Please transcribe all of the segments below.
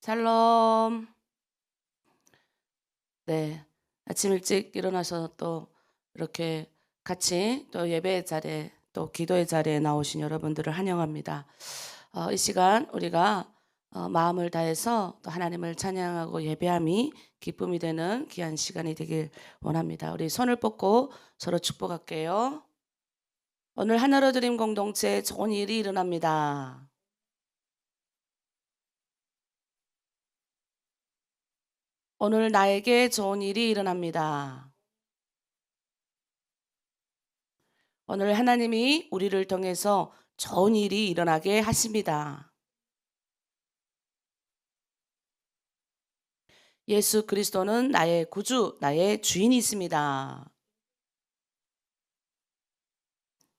샬롬. 네. 아침 일찍 일어나서 또 이렇게 같이 또 예배의 자리에 또 기도의 자리에 나오신 여러분들을 환영합니다. 이 시간 우리가 마음을 다해서 또 하나님을 찬양하고 예배함이 기쁨이 되는 귀한 시간이 되길 원합니다. 우리 손을 뻗고 서로 축복할게요. 오늘 하나로 드림 공동체에 좋은 일이 일어납니다. 오늘 나에게 좋은 일이 일어납니다. 오늘 하나님이 우리를 통해서 좋은 일이 일어나게 하십니다. 예수 그리스도는 나의 구주, 나의 주인이십니다.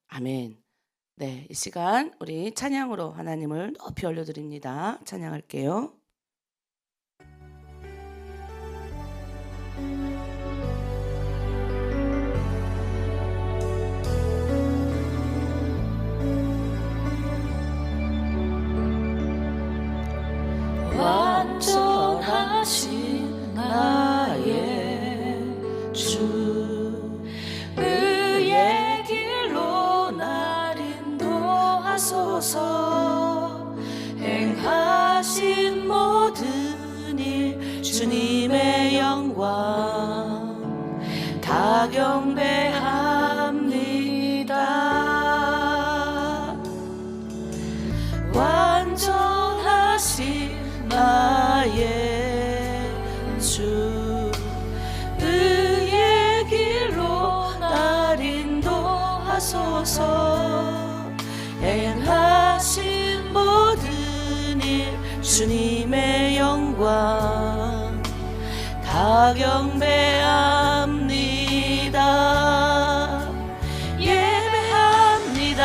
아멘. 네, 이 시간 우리 찬양으로 하나님을 높이 올려드립니다. 찬양할게요. 완전하신 나의 주, 의의 길로 날 인도하소서. 행하신 모든 일 주님의 영광 다 경배합니다. 완전하신 나의 주, 의의 길로 날 인도하소서. 행하신 모든 일 주님의 영광 다 경배합니다. 예배합니다.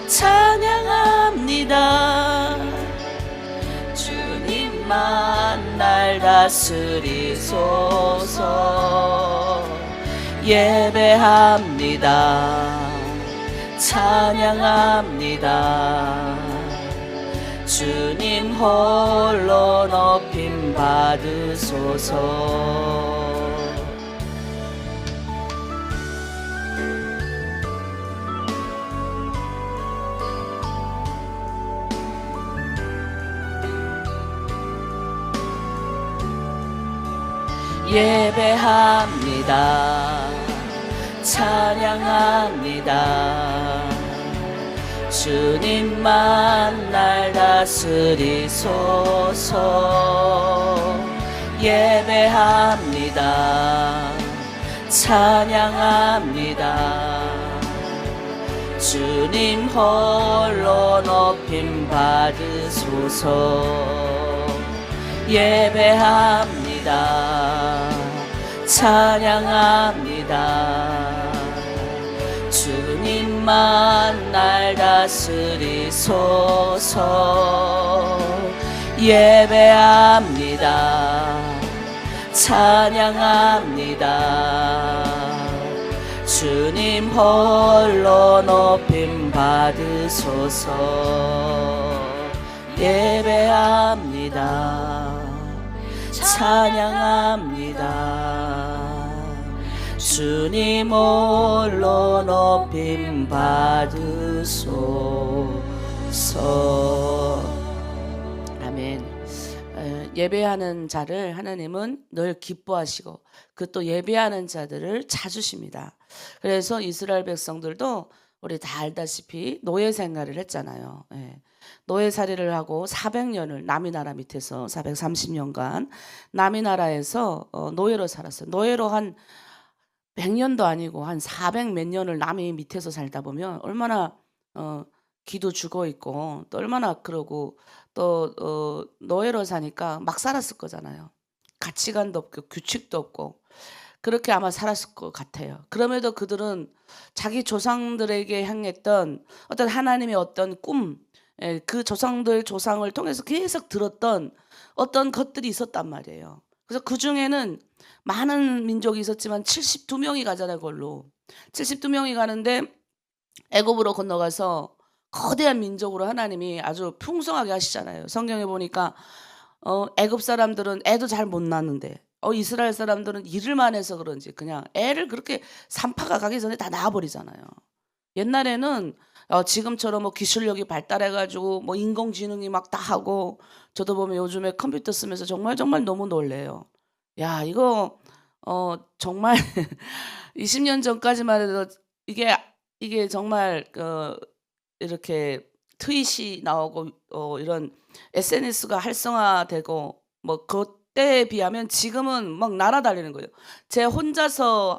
찬양합니다. 주님만 날 다스리소서. 예배합니다. 찬양합니다. 주님 홀로 높임 받으소서. 예배합니다. 찬양합니다. 주님만 날 다스리소서. 예배합니다. 찬양합니다. 주님 홀로 높임 받으소서. 예배합니다. 찬양합니다. 주님만 날 다스리소서. 예배합니다. 찬양합니다. 주님 홀로 높임 받으소서. 예배합니다. 찬양합니다. 주님 홀로 높임 받으소서. 아멘. 예배하는 자를 하나님은 늘 기뻐하시고 그 또 예배하는 자들을 찾으십니다. 그래서 이스라엘 백성들도 우리 다 알다시피 노예 생활을 했잖아요. 노예살이를 하고 400년을 남이 나라 밑에서 430년간 남이 나라에서 노예로 살았어요. 노예로 한 100년도 아니고 한 400 몇 년을 남이 밑에서 살다 보면 얼마나 기도 죽어 있고 또 얼마나 그러고 또 노예로 사니까 막 살았을 거잖아요. 가치관도 없고 규칙도 없고 그렇게 아마 살았을 것 같아요. 그럼에도 그들은 자기 조상들에게 향했던 어떤 하나님의 어떤 꿈, 그 조상을 통해서 계속 들었던 어떤 것들이 있었단 말이에요. 그래서 그중에는 많은 민족이 있었지만 72명이 가잖아요. 그걸로 72명이 가는데 애굽으로 건너가서 거대한 민족으로 하나님이 아주 풍성하게 하시잖아요. 성경에 보니까 애굽 사람들은 애도 잘 못 낳는데 이스라엘 사람들은 일을만 해서 그런지 그냥 애를 그렇게 산파가 가기 전에 다 낳아버리잖아요. 옛날에는 지금처럼 뭐 기술력이 발달해 가지고 뭐 인공지능이 막 다 하고, 저도 보면 요즘에 컴퓨터 쓰면서 정말 정말 너무 놀래요. 야, 이거 정말 20년 전까지만 해도 이게 정말 이렇게 트윗이 나오고 이런 SNS가 활성화되고 뭐 그때에 비하면 지금은 막 날아다니는 거예요. 제 혼자서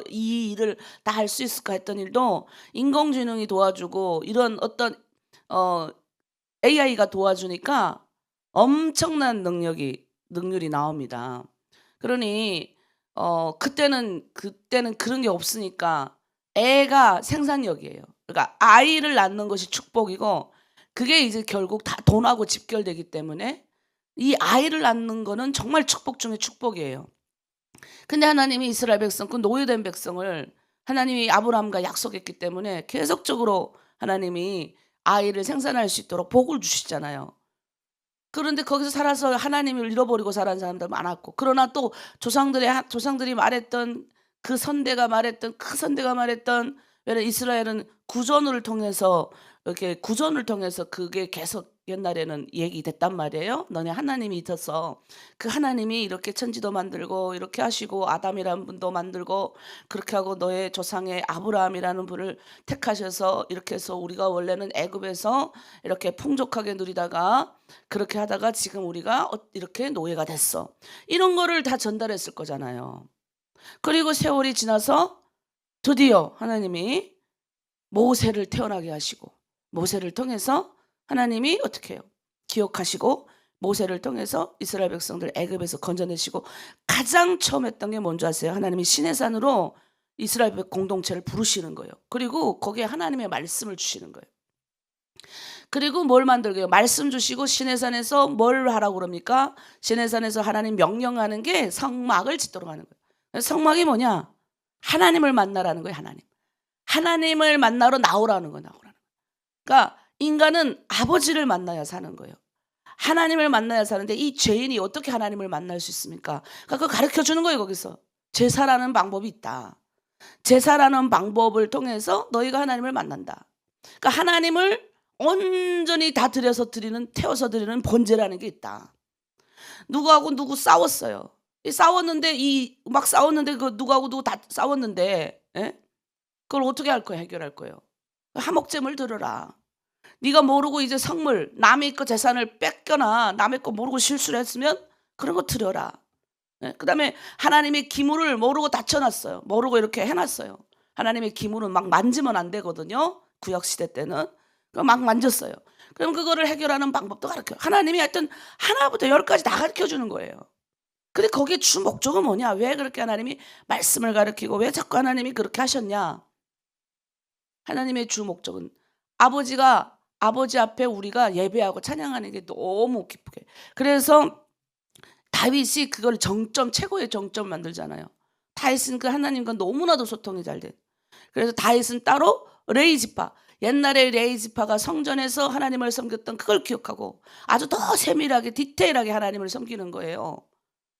이 일을 다 할 수 있을까 했던 일도 인공지능이 도와주고 이런 어떤 어 AI가 도와주니까 엄청난 능률이 나옵니다. 그러니 그때는 그런 게 없으니까 애가 생산력이에요. 그러니까 아이를 낳는 것이 축복이고, 그게 이제 결국 다 돈하고 직결되기 때문에 이 아이를 낳는 거는 정말 축복 중에 축복이에요. 근데 하나님이 이스라엘 백성, 그 노예된 백성을 하나님이 아브라함과 약속했기 때문에 계속적으로 하나님이 아이를 생산할 수 있도록 복을 주시잖아요. 그런데 거기서 살아서 하나님을 잃어버리고 살아온 사람들 많았고, 그러나 또 조상들이 말했던 그 선대가 말했던 왜냐면 이스라엘은 구전을 통해서 그게 계속 옛날에는 얘기됐단 말이에요. 너네 하나님이 있어서 그 하나님이 이렇게 천지도 만들고 이렇게 하시고 아담이라는 분도 만들고 그렇게 하고 너의 조상의 아브라함이라는 분을 택하셔서 이렇게 해서 우리가 원래는 애굽에서 이렇게 풍족하게 누리다가 그렇게 하다가 지금 우리가 이렇게 노예가 됐어. 이런 거를 다 전달했을 거잖아요. 그리고 세월이 지나서 드디어 하나님이 모세를 태어나게 하시고, 모세를 통해서 하나님이 어떻게 해요? 기억하시고 모세를 통해서 이스라엘 백성들 애굽에서 건져내시고, 가장 처음 했던 게 뭔지 아세요? 하나님이 시내산으로 이스라엘 공동체를 부르시는 거예요. 그리고 거기에 하나님의 말씀을 주시는 거예요. 그리고 뭘 만들게요? 말씀 주시고 시내산에서 뭘 하라고 그럽니까? 시내산에서 하나님 명령하는 게 성막을 짓도록 하는 거예요. 성막이 뭐냐? 하나님을 만나라는 거예요. 하나님을 만나러 나오라는 거예요. 그러니까 인간은 아버지를 만나야 사는 거예요. 하나님을 만나야 사는데 이 죄인이 어떻게 하나님을 만날 수 있습니까? 그러니까 그거 가르쳐 주는 거예요. 거기서 제사라는 방법이 있다. 제사라는 방법을 통해서 너희가 하나님을 만난다. 그러니까 하나님을 온전히 다 태워서 드리는 번제라는 게 있다. 누구하고 누구 싸웠어요. 싸웠는데 그 누구하고 누구 다 싸웠는데, 예? 그걸 어떻게 할 거예요? 해결할 거예요. 화목제물 들어라. 네가 모르고 이제 성물, 남의 거 재산을 뺏거나 남의 거 모르고 실수를 했으면 그런 거 드려라. 예? 그다음에 하나님의 기물을 모르고 다쳐놨어요. 모르고 이렇게 해놨어요. 하나님의 기물은 막 만지면 안 되거든요. 구약시대 때는. 막 만졌어요. 그럼 그거를 해결하는 방법도 가르쳐요. 하나님이 하여튼 하나부터 10까지 다 가르쳐주는 거예요. 근데 거기에 주 목적은 뭐냐? 왜 그렇게 하나님이 말씀을 가르치고 왜 자꾸 하나님이 그렇게 하셨냐? 하나님의 주 목적은 아버지 앞에 우리가 예배하고 찬양하는 게 너무 기쁘게. 그래서 다윗이 그걸 최고의 정점 만들잖아요. 다윗은 그 하나님과 너무나도 소통이 잘 돼. 그래서 다윗은 따로 레이지파, 옛날에 레이지파가 성전에서 하나님을 섬겼던 그걸 기억하고 아주 더 세밀하게 디테일하게 하나님을 섬기는 거예요.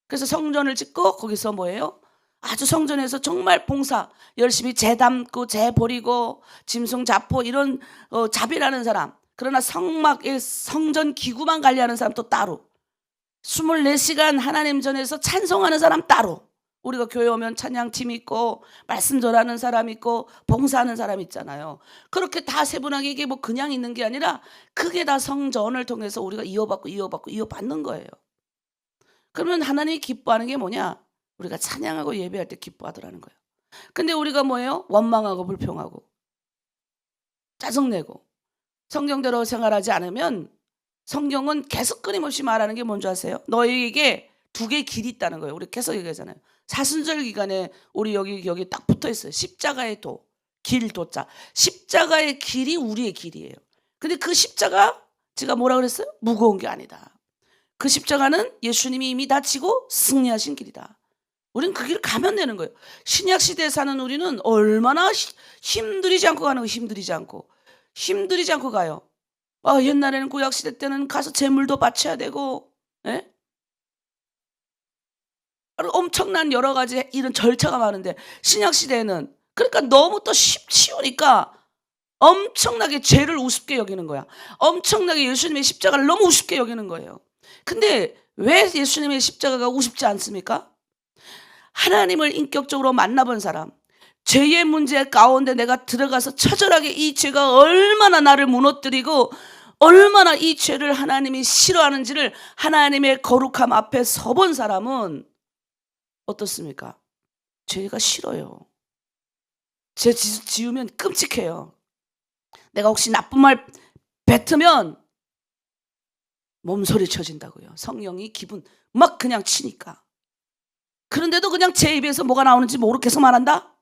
그래서 성전을 짓고 거기서 뭐예요? 아주 성전에서 정말 봉사 열심히 재 담고 재 버리고 짐승 자포 이런 자비라는 사람, 그러나 성막의 성전 기구만 관리하는 사람 또 따로, 24시간 하나님 전에서 찬송하는 사람 따로, 우리가 교회 오면 찬양팀 있고 말씀 전하는 사람 있고 봉사하는 사람 있잖아요. 그렇게 다 세분하게 이게 뭐 그냥 있는 게 아니라 그게 다 성전을 통해서 우리가 이어받는 거예요. 그러면 하나님이 기뻐하는 게 뭐냐? 우리가 찬양하고 예배할 때 기뻐하더라는 거예요. 근데 우리가 뭐예요? 원망하고 불평하고 짜증내고 성경대로 생활하지 않으면, 성경은 계속 끊임없이 말하는 게 뭔지 아세요? 너희에게 두 개의 길이 있다는 거예요. 우리 계속 얘기하잖아요. 사순절 기간에 우리 여기 딱 붙어 있어요. 십자가의 도자. 십자가의 길이 우리의 길이에요. 근데 그 십자가 제가 뭐라 그랬어요? 무거운 게 아니다. 그 십자가는 예수님이 이미 다 지고 승리하신 길이다. 우리는 그 길을 가면 되는 거예요. 신약 시대에 사는 우리는 얼마나 힘들이지 않고 가는 거예요. 힘들이지 않고. 힘들이지 않고 가요. 옛날에는 구약시대 때는 가서 제물도 바쳐야 되고, 예? 엄청난 여러 가지 이런 절차가 많은데, 신약시대에는 그러니까 너무 또 쉬우니까 엄청나게 죄를 우습게 여기는 거야. 엄청나게 예수님의 십자가를 너무 우습게 여기는 거예요. 근데 왜 예수님의 십자가가 우습지 않습니까? 하나님을 인격적으로 만나본 사람, 죄의 문제 가운데 내가 들어가서 처절하게 이 죄가 얼마나 나를 무너뜨리고 얼마나 이 죄를 하나님이 싫어하는지를 하나님의 거룩함 앞에 서본 사람은 어떻습니까? 죄가 싫어요. 죄 지으면 끔찍해요. 내가 혹시 나쁜 말 뱉으면 몸소리 쳐진다고요. 성령이 기분 막 그냥 치니까. 그런데도 그냥 제 입에서 뭐가 나오는지 모르고 계속 말한다?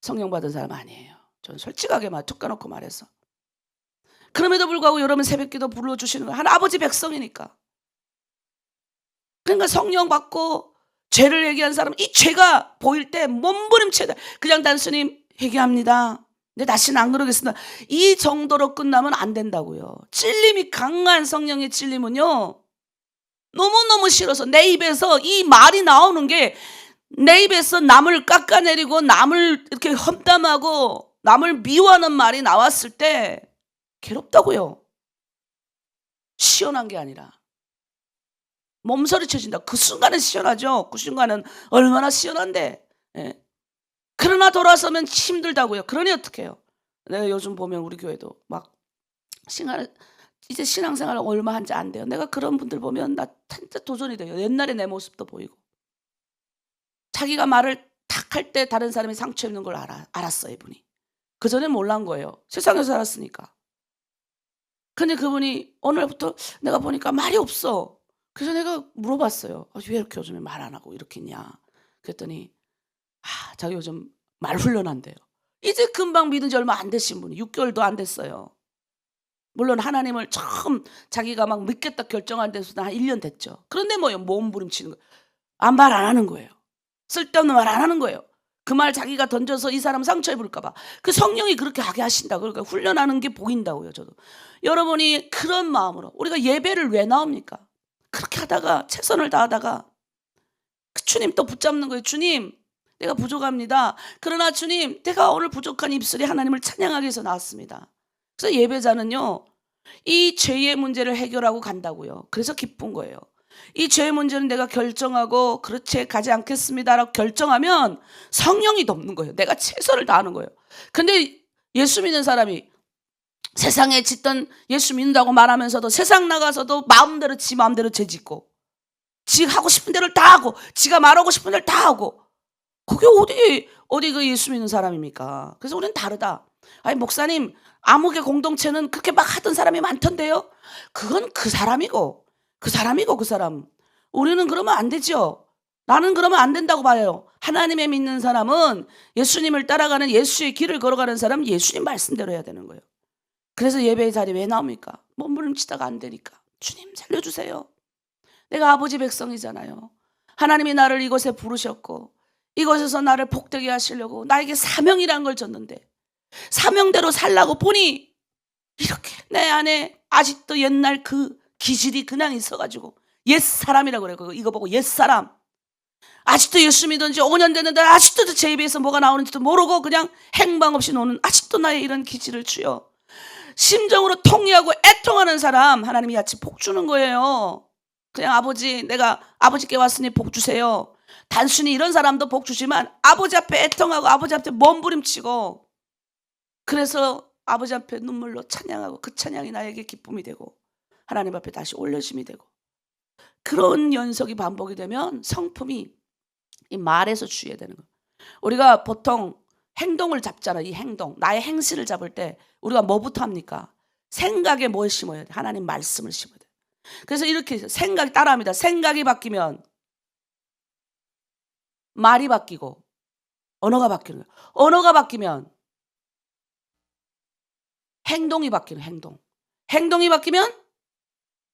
성령 받은 사람 아니에요. 저는 솔직하게 툭 까놓고 말해서. 그럼에도 불구하고 여러분 새벽기도 불러주시는 거 하나 아버지 백성이니까. 그러니까 성령 받고 죄를 얘기한 사람은 이 죄가 보일 때 몸부림쳐야 돼. 그냥 단순히 회개합니다. 근데 다시는 안 그러겠습니다. 이 정도로 끝나면 안 된다고요. 찔림이 강한 성령의 찔림은요. 너무너무 싫어서 내 입에서 이 말이 나오는 게 내 입에서 남을 깎아내리고 남을 이렇게 험담하고 남을 미워하는 말이 나왔을 때 괴롭다고요. 시원한 게 아니라. 몸서리 쳐진다. 그 순간은 시원하죠. 그 순간은 얼마나 시원한데. 예. 그러나 돌아서면 힘들다고요. 그러니 어떡해요. 내가 요즘 보면 우리 교회도 막 이제 신앙생활 얼마 한지 안 돼요. 내가 그런 분들 보면 나 진짜 도전이 돼요. 옛날에 내 모습도 보이고. 자기가 말을 탁 할 때 다른 사람이 상처 입는 걸 알았어요. 이분이. 그전엔 몰란 거예요. 세상에서 살았으니까. 근데 그분이 오늘부터 내가 보니까 말이 없어. 그래서 내가 물어봤어요. 왜 이렇게 요즘에 말 안 하고 이렇게 있냐. 그랬더니 자기 요즘 말 훈련한대요. 이제 금방 믿은 지 얼마 안 되신 분이 6개월도 안 됐어요. 물론 하나님을 처음 자기가 막 믿겠다 결정한 데서도 한 1년 됐죠. 그런데 뭐요? 몸부림치는 거예요. 말 안 하는 거예요. 쓸데없는 말 안 하는 거예요. 그 말 자기가 던져서 이 사람 상처 입을까 봐. 그 성령이 그렇게 하게 하신다. 그러니까 훈련하는 게 보인다고요. 저도. 여러분이 그런 마음으로 우리가 예배를 왜 나옵니까? 그렇게 하다가 최선을 다하다가 그 주님 또 붙잡는 거예요. 주님 내가 부족합니다. 그러나 주님 내가 오늘 부족한 입술이 하나님을 찬양하기 위해서 나왔습니다. 그래서 예배자는요. 이 죄의 문제를 해결하고 간다고요. 그래서 기쁜 거예요. 이 죄의 문제는 내가 결정하고 그렇지 가지 않겠습니다라고 결정하면 성령이 돕는 거예요. 내가 최선을 다하는 거예요. 근데 예수 믿는 사람이 세상에 짓던 예수 믿는다고 말하면서도 세상 나가서도 마음대로 지 마음대로 죄 짓고 지 하고 싶은 대로 다 하고 지가 말하고 싶은 대로 다 하고 그게 어디 그 예수 믿는 사람입니까? 그래서 우리는 다르다. 아니 목사님 암흑의 공동체는 그렇게 막 하던 사람이 많던데요. 그건 그 사람이고 그 사람. 우리는 그러면 안 되죠. 나는 그러면 안 된다고 봐요. 하나님의 믿는 사람은 예수님을 따라가는 예수의 길을 걸어가는 사람은 예수님 말씀대로 해야 되는 거예요. 그래서 예배의 자리에 왜 나옵니까? 몸부림치다가 안 되니까. 주님 살려주세요. 내가 아버지 백성이잖아요. 하나님이 나를 이곳에 부르셨고 이곳에서 나를 복되게 하시려고 나에게 사명이라는 걸 줬는데 사명대로 살라고 보니 이렇게 내 안에 아직도 옛날 그 기질이 그냥 있어가지고 옛사람이라고 그래요. 이거 보고 옛사람. 아직도 예수 믿은 지 5년 됐는데 아직도 제 입에서 뭐가 나오는지도 모르고 그냥 행방 없이 노는 아직도 나의 이런 기질을 주여. 심정으로 통회하고 애통하는 사람 하나님이 같이 복 주는 거예요. 그냥 아버지 내가 아버지께 왔으니 복 주세요. 단순히 이런 사람도 복 주지만 아버지 앞에 애통하고 아버지 앞에 몸부림치고 그래서 아버지 앞에 눈물로 찬양하고 그 찬양이 나에게 기쁨이 되고 하나님 앞에 다시 올려짐이 되고 그런 연속이 반복이 되면 성품이 이 말에서 주의해야 되는 거예요. 우리가 보통 행동을 잡잖아요. 이 행동 나의 행실을 잡을 때 우리가 뭐부터 합니까? 생각에 뭘 심어야 돼? 하나님 말씀을 심어야 돼. 그래서 이렇게 생각이 따라합니다. 생각이 바뀌면 말이 바뀌고 언어가 바뀌는 거예요. 언어가 바뀌면 행동이 바뀌는 행동. 행동이 바뀌면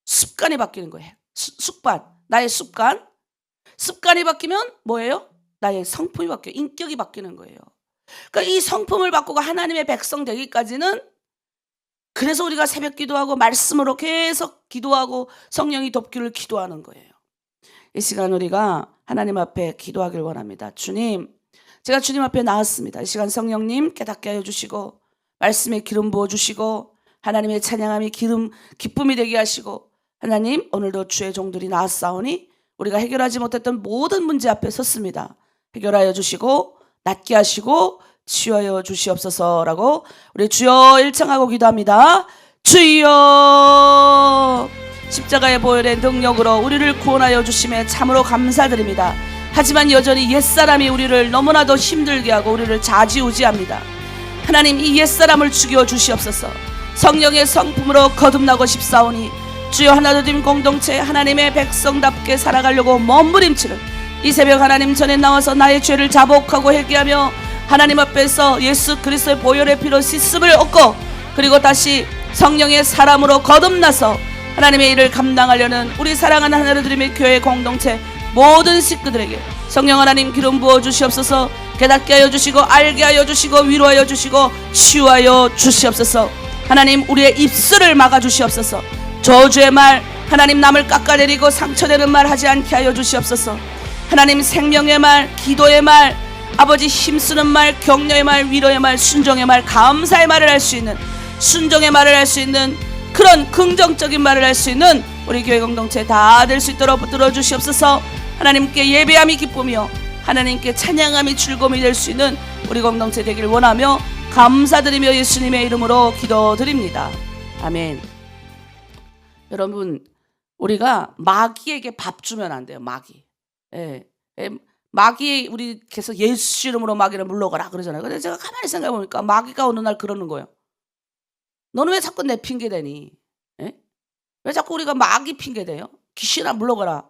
습관이 바뀌는 거예요. 습관. 나의 습관. 습관이 바뀌면 뭐예요? 나의 성품이 바뀌어요. 인격이 바뀌는 거예요. 그러니까 이 성품을 바꾸고 하나님의 백성 되기까지는 그래서 우리가 새벽 기도하고 말씀으로 계속 기도하고 성령이 돕기를 기도하는 거예요. 이 시간 우리가 하나님 앞에 기도하길 원합니다. 주님, 제가 주님 앞에 나왔습니다. 이 시간 성령님 깨닫게 하여 주시고 말씀에 기름 부어 주시고 하나님의 찬양함이 기쁨이 되게 하시고, 하나님 오늘도 주의 종들이 나왔사오니 우리가 해결하지 못했던 모든 문제 앞에 섰습니다. 해결하여 주시고 낫게 하시고 치유하여 주시옵소서라고 우리 주여 일청하고 기도합니다. 주여, 십자가의 보혈의 능력으로 우리를 구원하여 주심에 참으로 감사드립니다. 하지만 여전히 옛사람이 우리를 너무나도 힘들게 하고 우리를 좌지우지합니다. 하나님, 이 옛사람을 죽여 주시옵소서. 성령의 성품으로 거듭나고 싶사오니 주여 하나됨 공동체 하나님의 백성답게 살아가려고 몸부림치는 이 새벽 하나님 전에 나와서 나의 죄를 자복하고 회개하며 하나님 앞에서 예수 그리스도의 보혈의 피로 씻음을 얻고 그리고 다시 성령의 사람으로 거듭나서 하나님의 일을 감당하려는 우리 사랑하는 하나님의 교회 공동체 모든 식구들에게 성령 하나님 기름 부어 주시옵소서. 깨닫게 하여 주시고 알게 하여 주시고 위로하여 주시고 치유하여 주시옵소서. 하나님, 우리의 입술을 막아 주시옵소서. 저주의 말, 하나님 남을 깎아내리고 상처되는 말 하지 않게 하여 주시옵소서. 하나님, 생명의 말, 기도의 말, 아버지 힘쓰는 말, 격려의 말, 위로의 말, 순종의 말, 감사의 말을 할 수 있는, 순종의 말을 할 수 있는, 그런 긍정적인 말을 할 수 있는 우리 교회 공동체 다 될 수 있도록 붙들어 주시옵소서. 하나님께 예배함이 기쁨이요 하나님께 찬양함이 즐거움이 될 수 있는 우리 공동체 되길 원하며 감사드리며 예수님의 이름으로 기도드립니다. 아멘. 여러분, 우리가 마귀에게 밥 주면 안 돼요. 마귀. 마귀, 우리 계속 예수 이름으로 마귀를 물러가라 그러잖아요. 근데 제가 가만히 생각해 보니까 마귀가 어느 날 그러는 거예요. 너는 왜 자꾸 내 핑계 대니? 왜 자꾸 우리가 마귀 핑계 대요? 귀신아 물러가라.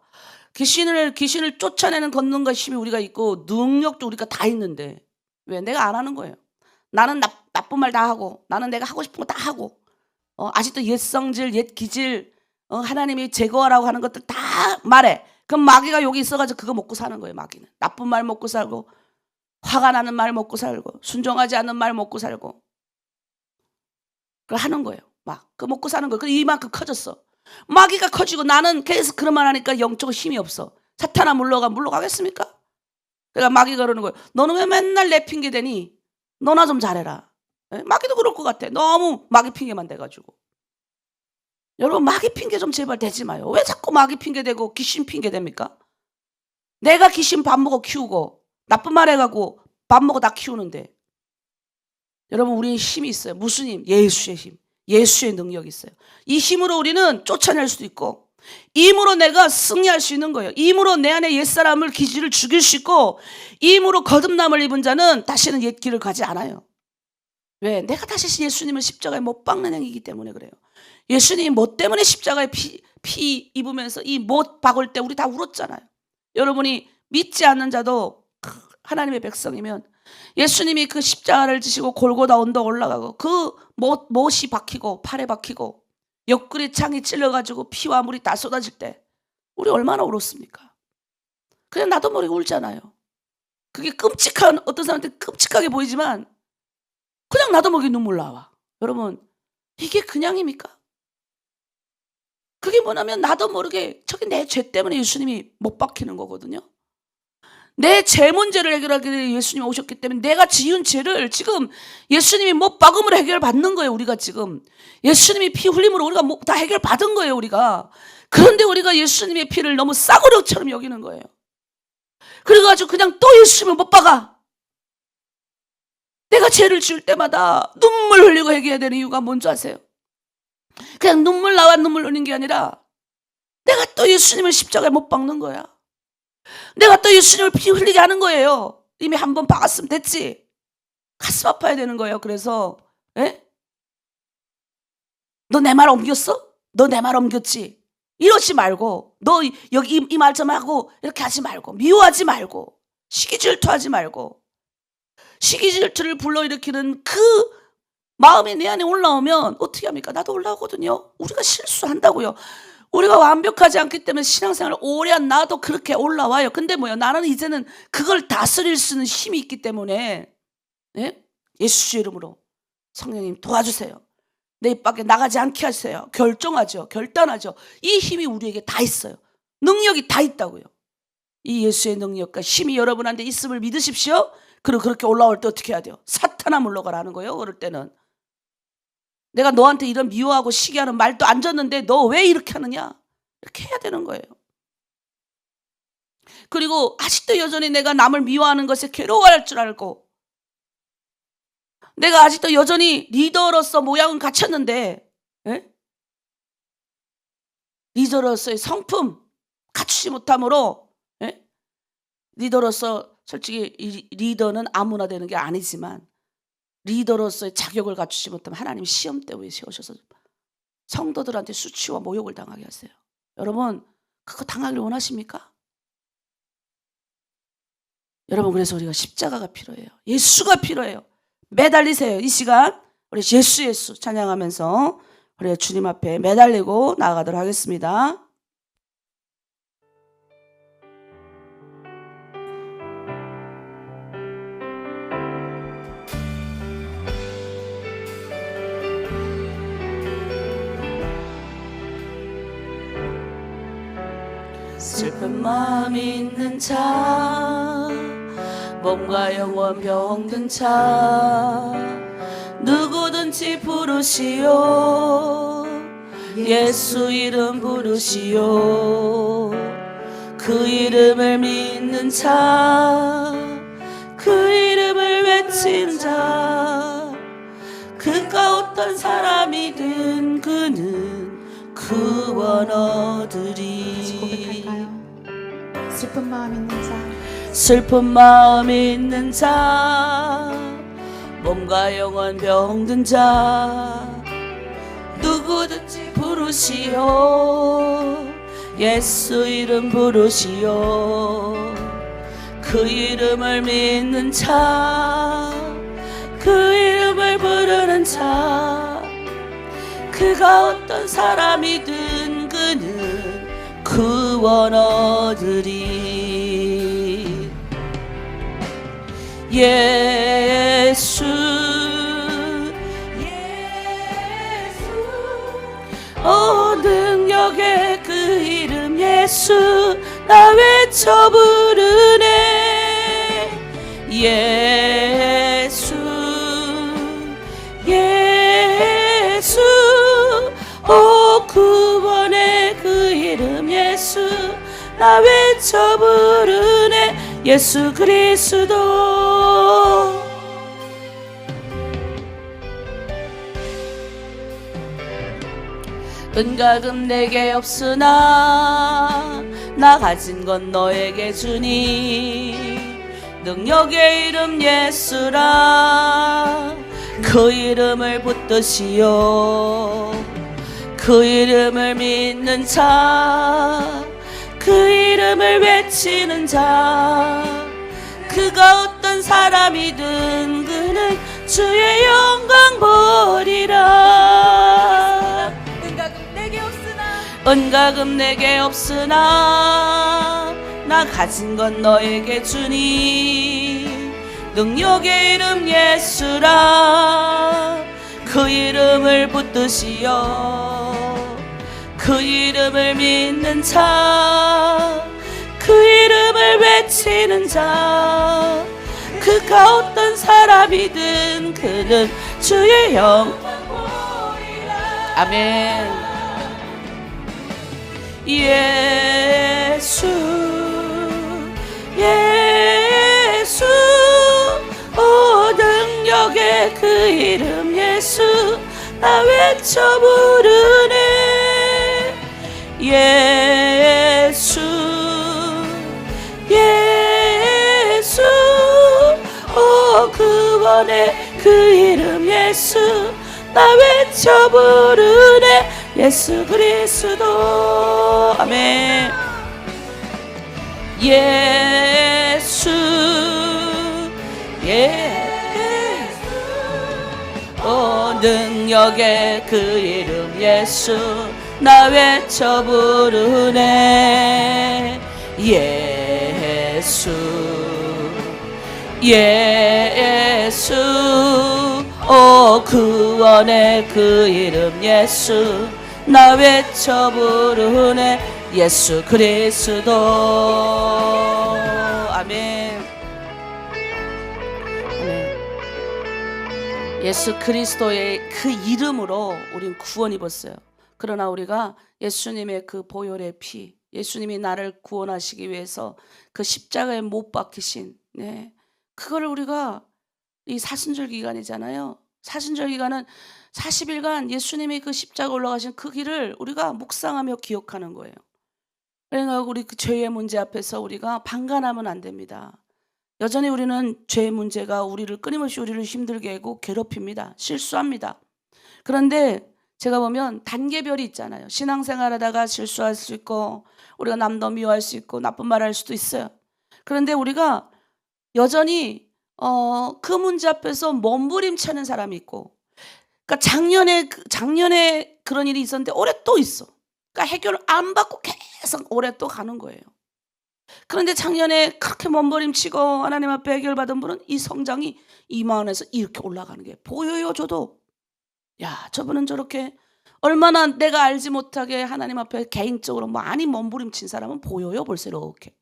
귀신을 쫓아내는 권능과 힘이 우리가 있고 능력도 우리가 다 있는데 왜 내가 안 하는 거예요? 나는 나쁜 말 다 하고 나는 내가 하고 싶은 거 다 하고 아직도 옛 성질 옛 기질 하나님이 제거하라고 하는 것들 다 말해. 그럼 마귀가 여기 있어가지고 그거 먹고 사는 거예요. 마귀는 나쁜 말 먹고 살고 화가 나는 말 먹고 살고 순종하지 않는 말 먹고 살고 그걸 하는 거예요. 막 그 먹고 사는 거예요. 그 이만큼 커졌어. 마귀가 커지고 나는 계속 그런 말 하니까 영적으로 힘이 없어. 사탄아 물러가겠습니까? 그러니까 마귀가 그러는 거예요. 너는 왜 맨날 내 핑계 대니? 너나 좀 잘해라. 마귀도 그럴 것 같아. 너무 마귀 핑계만 대가지고. 여러분, 마귀 핑계 좀 제발 대지 마요. 왜 자꾸 마귀 핑계 대고 귀신 핑계 됩니까? 내가 귀신 밥 먹어 키우고 나쁜 말 해가고 밥 먹어 다 키우는데. 여러분, 우리는 힘이 있어요. 무슨 힘? 예수의 힘. 예수의 능력이 있어요. 이 힘으로 우리는 쫓아낼 수도 있고 이 힘으로 내가 승리할 수 있는 거예요. 이 힘으로 내 안에 옛사람을 기질을 죽일 수 있고 이 힘으로 거듭남을 입은 자는 다시는 옛 길을 가지 않아요. 왜? 내가 다시 예수님을 십자가에 못 박는 행위이기 때문에 그래요. 예수님이 뭐 때문에 십자가에 피 입으면서 이 못 박을 때 우리 다 울었잖아요. 여러분이 믿지 않는 자도 하나님의 백성이면 예수님이 그 십자가를 지시고 골고다 언덕 올라가고 그 못이 박히고 팔에 박히고 옆구리 창이 찔러가지고 피와 물이 다 쏟아질 때 우리 얼마나 울었습니까? 그냥 나도 모르게 울잖아요. 그게 끔찍한, 어떤 사람한테 끔찍하게 보이지만 그냥 나도 모르게 눈물 나와. 여러분, 이게 그냥입니까? 그게 뭐냐면 나도 모르게 저게 내 죄 때문에 예수님이 못 박히는 거거든요. 내 죄 문제를 해결하기 위해 예수님이 오셨기 때문에 내가 지은 죄를 지금 예수님이 못 박음으로 해결받는 거예요. 우리가 지금 예수님이 피 흘림으로 우리가 다 해결받은 거예요. 우리가. 그런데 우리가 예수님의 피를 너무 싸구려처럼 여기는 거예요. 그래가지고 그냥 또 예수님을 못 박아. 내가 죄를 지을 때마다 눈물 흘리고 회개해야 되는 이유가 뭔지 아세요? 그냥 눈물 나와 눈물 흘리는 게 아니라 내가 또 예수님을 십자가에 못 박는 거야. 내가 또 예수님을 피 흘리게 하는 거예요. 이미 한 번 박았으면 됐지. 가슴 아파야 되는 거예요. 그래서 너 내 말 옮겼어? 너 내 말 옮겼지? 이러지 말고 너 여기 이 말 좀 하고 이렇게 하지 말고 미워하지 말고 시기 질투하지 말고 시기 질투를 불러일으키는 그 마음이 내 안에 올라오면 어떻게 합니까? 나도 올라오거든요. 우리가 실수한다고요. 우리가 완벽하지 않기 때문에 신앙생활을 오래 한 나도 그렇게 올라와요. 근데 뭐요? 나는 이제는 그걸 다스릴 수 있는 힘이 있기 때문에 예수 이름으로 성령님 도와주세요. 내 입 밖에 나가지 않게 하세요. 결정하죠. 결단하죠. 이 힘이 우리에게 다 있어요. 능력이 다 있다고요. 이 예수의 능력과 힘이 여러분한테 있음을 믿으십시오. 그리고 그렇게 올라올 때 어떻게 해야 돼요? 사탄아 물러가라는 거예요. 그럴 때는 내가 너한테 이런 미워하고 시기하는 말도 안 줬는데 너 왜 이렇게 하느냐? 이렇게 해야 되는 거예요. 그리고 아직도 여전히 내가 남을 미워하는 것에 괴로워할 줄 알고, 내가 아직도 여전히 리더로서 모양은 갖췄는데, 리더로서의 성품 갖추지 못함으로, 리더로서 솔직히 리더는 아무나 되는 게 아니지만 리더로서의 자격을 갖추지 못하면 하나님 시험대에 세우셔서 성도들한테 수치와 모욕을 당하게 하세요. 여러분 그거 당하기를 원하십니까? 여러분 그래서 우리가 십자가가 필요해요. 예수가 필요해요. 매달리세요. 이 시간 우리 예수 찬양하면서 우리 주님 앞에 매달리고 나아가도록 하겠습니다. 슬픈 마음 있는 자, 몸과 영혼 병든 자, 누구든지 부르시오. 예수 이름 부르시오. 그 이름을 믿는 자, 그 이름을 외치는 자, 그가 어떤 사람이든 그는 구원 얻으리. 슬픈 마음 있는 자, 슬픈 마음 있는 자, 몸과 영혼 병든 자, 누구든지 부르시오. 예수 이름 부르시오. 그 이름을 믿는 자, 그 이름을 부르는 자, 그가 어떤 사람이든 그는 구원 얻으리. 예수 능력의 그 이름 예수 나 외쳐 부르네. 예수 구원의 그 이름 예수 나 외쳐 부르네. 예수 그리스도. 은과 금 내게 없으나 나 가진 건 너에게 주니. 능력의 이름 예수라. 그 이름을 붙드시오. 그 이름을 믿는 자, 그 이름을 외치는 자, 그가 어떤 사람이든 그는 주의 영광 보리라. 은과 금 내게 없으나 나 가진 건 너에게 주니. 능력의 이름 예수라. 그 이름을 붙드시오. 그 이름을 믿는 자, 그 이름을 외치는 자, 그가 어떤 사람이든 그는 주의 영광 보리라. 아멘. 예수 능력의 그 이름 예수 나 외쳐 부르네. 예수 구원의 그 이름 예수 나 외쳐 부르네. 예수 그리스도. 아멘. 예수 능력의 그 이름 예수 나 외쳐 부르네. 예수 구원의 그 이름 예수 나 외쳐 부르네 예수 그리스도. 아멘. 아멘. 예수 그리스도의 그 이름으로 우린 구원 입었어요. 그러나 우리가 예수님의 그 보혈의 피, 예수님이 나를 구원하시기 위해서 그 십자가에 못 박히신, 그거를 우리가 이 사순절 기간이잖아요. 사순절 기간은 40일간 예수님이 그 십자가 올라가신 그 길을 우리가 묵상하며 기억하는 거예요. 그러니까 우리 그 죄의 문제 앞에서 우리가 방관하면 안 됩니다. 여전히 우리는 죄의 문제가 우리를 끊임없이 우리를 힘들게 하고 괴롭힙니다. 실수합니다. 그런데 제가 보면 단계별이 있잖아요. 신앙생활하다가 실수할 수 있고 우리가 남도 미워할 수 있고 나쁜 말 할 수도 있어요. 그런데 우리가 여전히 그 문제 앞에서 몸부림치는 사람이 있고, 그러니까 작년에 그런 일이 있었는데 올해 또 있어. 그러니까 해결을 안 받고 계속 올해 또 가는 거예요. 그런데 작년에 그렇게 몸부림치고 하나님 앞에 해결받은 분은 이 성장이 이만해서 이렇게 올라가는 게 보여요. 저도 야, 저분은 저렇게 얼마나 내가 알지 못하게 하나님 앞에 개인적으로 많이 몸부림친 사람은 보여요. 벌써 이렇게.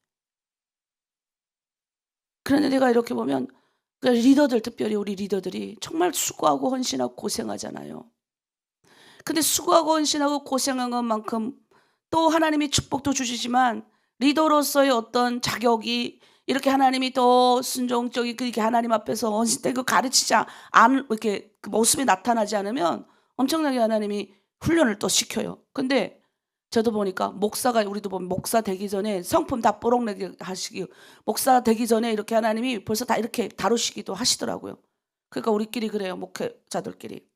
그런데 내가 이렇게 보면 리더들, 특별히 우리 리더들이 정말 수고하고 헌신하고 고생하잖아요. 근데 수고하고 헌신하고 고생한 것만큼 또 하나님이 축복도 주시지만 리더로서의 어떤 자격이 이렇게 하나님이 더 순종적이 그렇게 하나님 앞에서 헌신되고 가르치지 않을 이렇게 그 모습이 나타나지 않으면 엄청나게 하나님이 훈련을 또 시켜요. 근데 저도 보니까 목사가, 우리도 보면 목사 되기 전에 성품 다 뽀록내게 하시기, 목사 되기 전에 이렇게 하나님이 벌써 다 이렇게 다루시기도 하시더라고요. 그러니까 우리끼리 그래요. 목회자들끼리